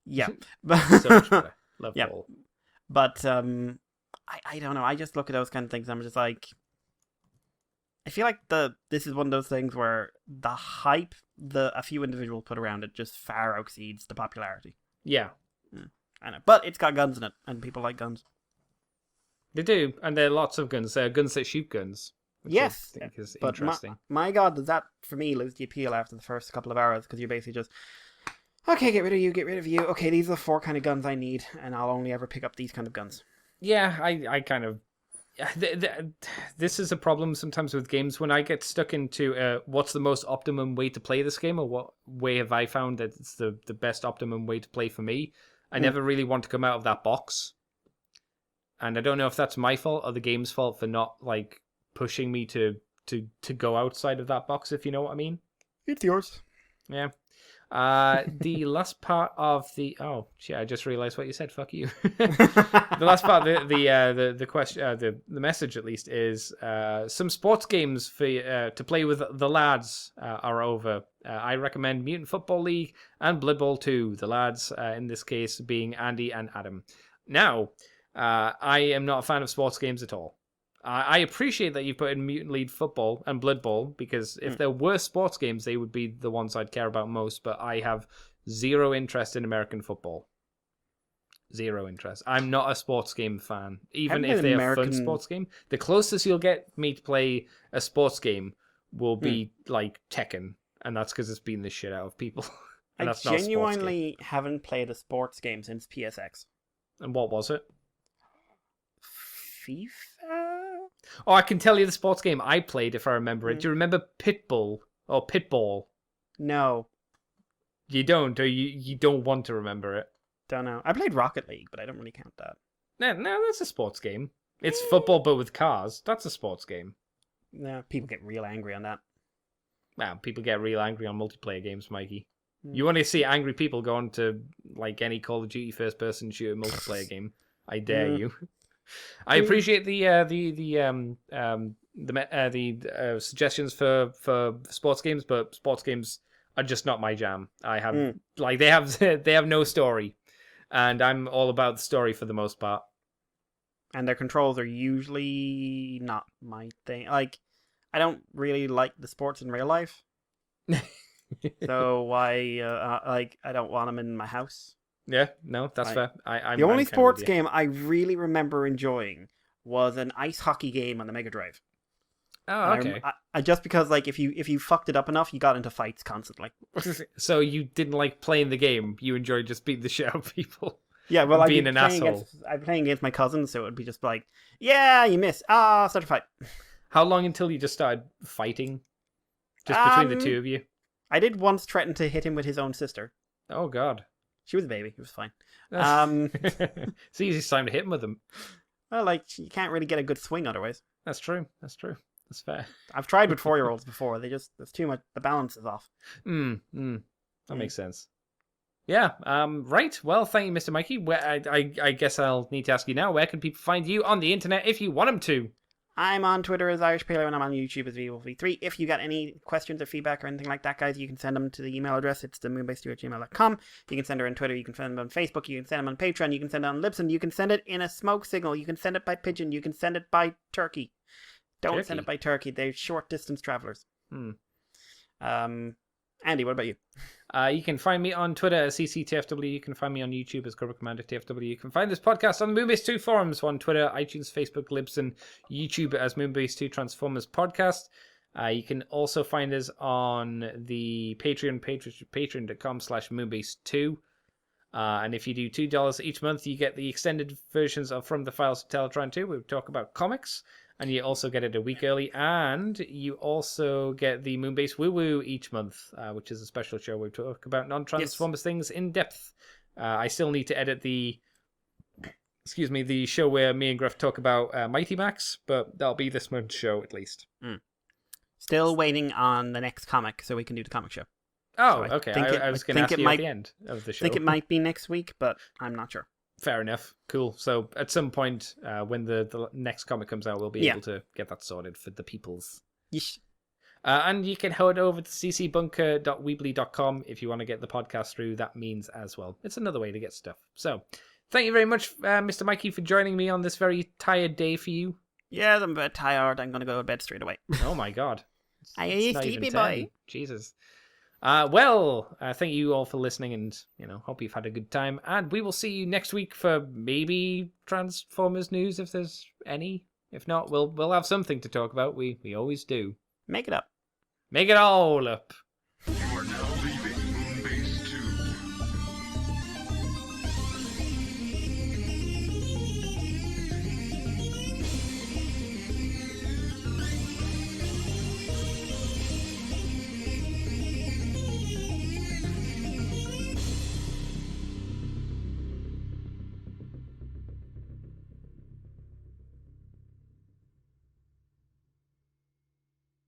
Yeah. So much better. Love Paul. But I don't know. I just look at those kind of things and I'm just like, I feel like this is one of those things where the hype a few individuals put around it just far exceeds the popularity. Yeah. I know. But it's got guns in it, and people like guns. They do, and there are lots of guns. There are guns that shoot guns. Yes. I think is but interesting. My god, does that, for me, lose the appeal after the first couple of hours, because you're basically just, okay, get rid of you. Okay, these are the 4 kind of guns I need, and I'll only ever pick up these kind of guns. Yeah, I kind of... This is a problem sometimes with games when I get stuck into what's the most optimum way to play this game, or what way have I found that it's the best optimum way to play for me. I never really want to come out of that box, and I don't know if that's my fault or the game's fault for not like pushing me to go outside of that box, if you know what I mean. It's yours. Yeah. The last part of the I just realized what you said. Fuck you. The last part, the question, the message at least is some sports games for to play with the lads are over. I recommend Mutant Football League and Blood Bowl 2. The lads, in this case, being Andy and Adam. Now, I am not a fan of sports games at all. I appreciate that you've put in Mutant League Football and Blood Bowl, because if there were sports games, they would be the ones I'd care about most, but I have zero interest in American football. Zero interest. I'm not a sports game fan. Even if they're a fun sports game. The closest you'll get me to play a sports game will be like Tekken, and that's because it's beating the shit out of people. I genuinely haven't played a sports game since PSX. And what was it? FIFA? Oh, I can tell you the sports game I played if I remember it. Do you remember Pitbull or Pitball? No. You don't, or you don't want to remember it? Don't know. I played Rocket League, but I don't really count that. No, that's a sports game. It's football, but with cars. That's a sports game. No, people get real angry on that. Well, people get real angry on multiplayer games, Mikey. You want to see angry people go on to like any Call of Duty first-person shooter multiplayer game? I dare you. I appreciate the suggestions for sports games, but sports games are just not my jam. I have like they have no story, and I'm all about the story for the most part. And their controls are usually not my thing. Like, I don't really like the sports in real life, so why? I don't want them in my house. Yeah, no, that's fair. I'm the only I'm kinda sports with you. game I really remember enjoying was an ice hockey game on the Mega Drive. Oh, okay. I just because like if you fucked it up enough, you got into fights constantly. So you didn't like playing the game; you enjoyed just beating the shit out of people. Yeah, well, I'd being be an playing asshole. I'd be playing against my cousins, so it would be just like, yeah, you miss. Start a fight. How long until you just started fighting? Just between the two of you? I did once threaten to hit him with his own sister. Oh, God. She was a baby. It was fine. It's the easiest time to hit him with them. Well, like, you can't really get a good swing otherwise. That's true. That's fair. I've tried with 4-year-olds before. There's too much. The balance is off. That makes sense. Yeah. Right. Well, thank you, Mr. Mikey. I guess I'll need to ask you now. Where can people find you on the internet if you want them to? I'm on Twitter as Irish Paleo and I'm on YouTube as VWolfie3. If you got any questions or feedback or anything like that, guys, you can send them to the email address. It's the moonbase2@gmail.com. You can send her on Twitter. You can send them on Facebook. You can send them on Patreon. You can send it on Libsyn. You can send it in a smoke signal. You can send it by pigeon. You can send it by turkey. Don't send it by turkey. They're short distance travelers. Andy, what about you? You can find me on Twitter as CCTFW. You can find me on YouTube as Cobra Commander TFW. You can find this podcast on the Moonbase 2 forums on Twitter, iTunes, Facebook, Libsyn, YouTube as Moonbase 2 Transformers Podcast. You can also find us on the patreon.com/Moonbase2. And if you do $2 each month, you get the extended versions of From the Files of Teletron 2. We talk about comics. And you also get it a week early, and you also get the Moonbase Woo Woo each month, which is a special show where we talk about non-Transformers things in depth. I still need to edit the show where me and Griff talk about Mighty Max, but that'll be this month's show at least. Still waiting on the next comic so we can do the comic show. Oh, so okay. I was going to ask you at the end of the show. I think it might be next week, but I'm not sure. Fair enough. Cool. So at some point, when the next comic comes out, we'll be able to get that sorted for the peoples. Yeesh. And you can head over to ccbunker.weebly.com if you want to get the podcast through that means as well. It's another way to get stuff. So thank you very much, Mr. Mikey, for joining me on this very tired day for you. Yeah, I'm a bit tired. I'm going to go to bed straight away. Oh my God. I am a sleepy boy. Jesus. Thank you all for listening, and hope you've had a good time. And we will see you next week for maybe Transformers news if there's any. If not, we'll have something to talk about. We always do. Make it up. Make it all up.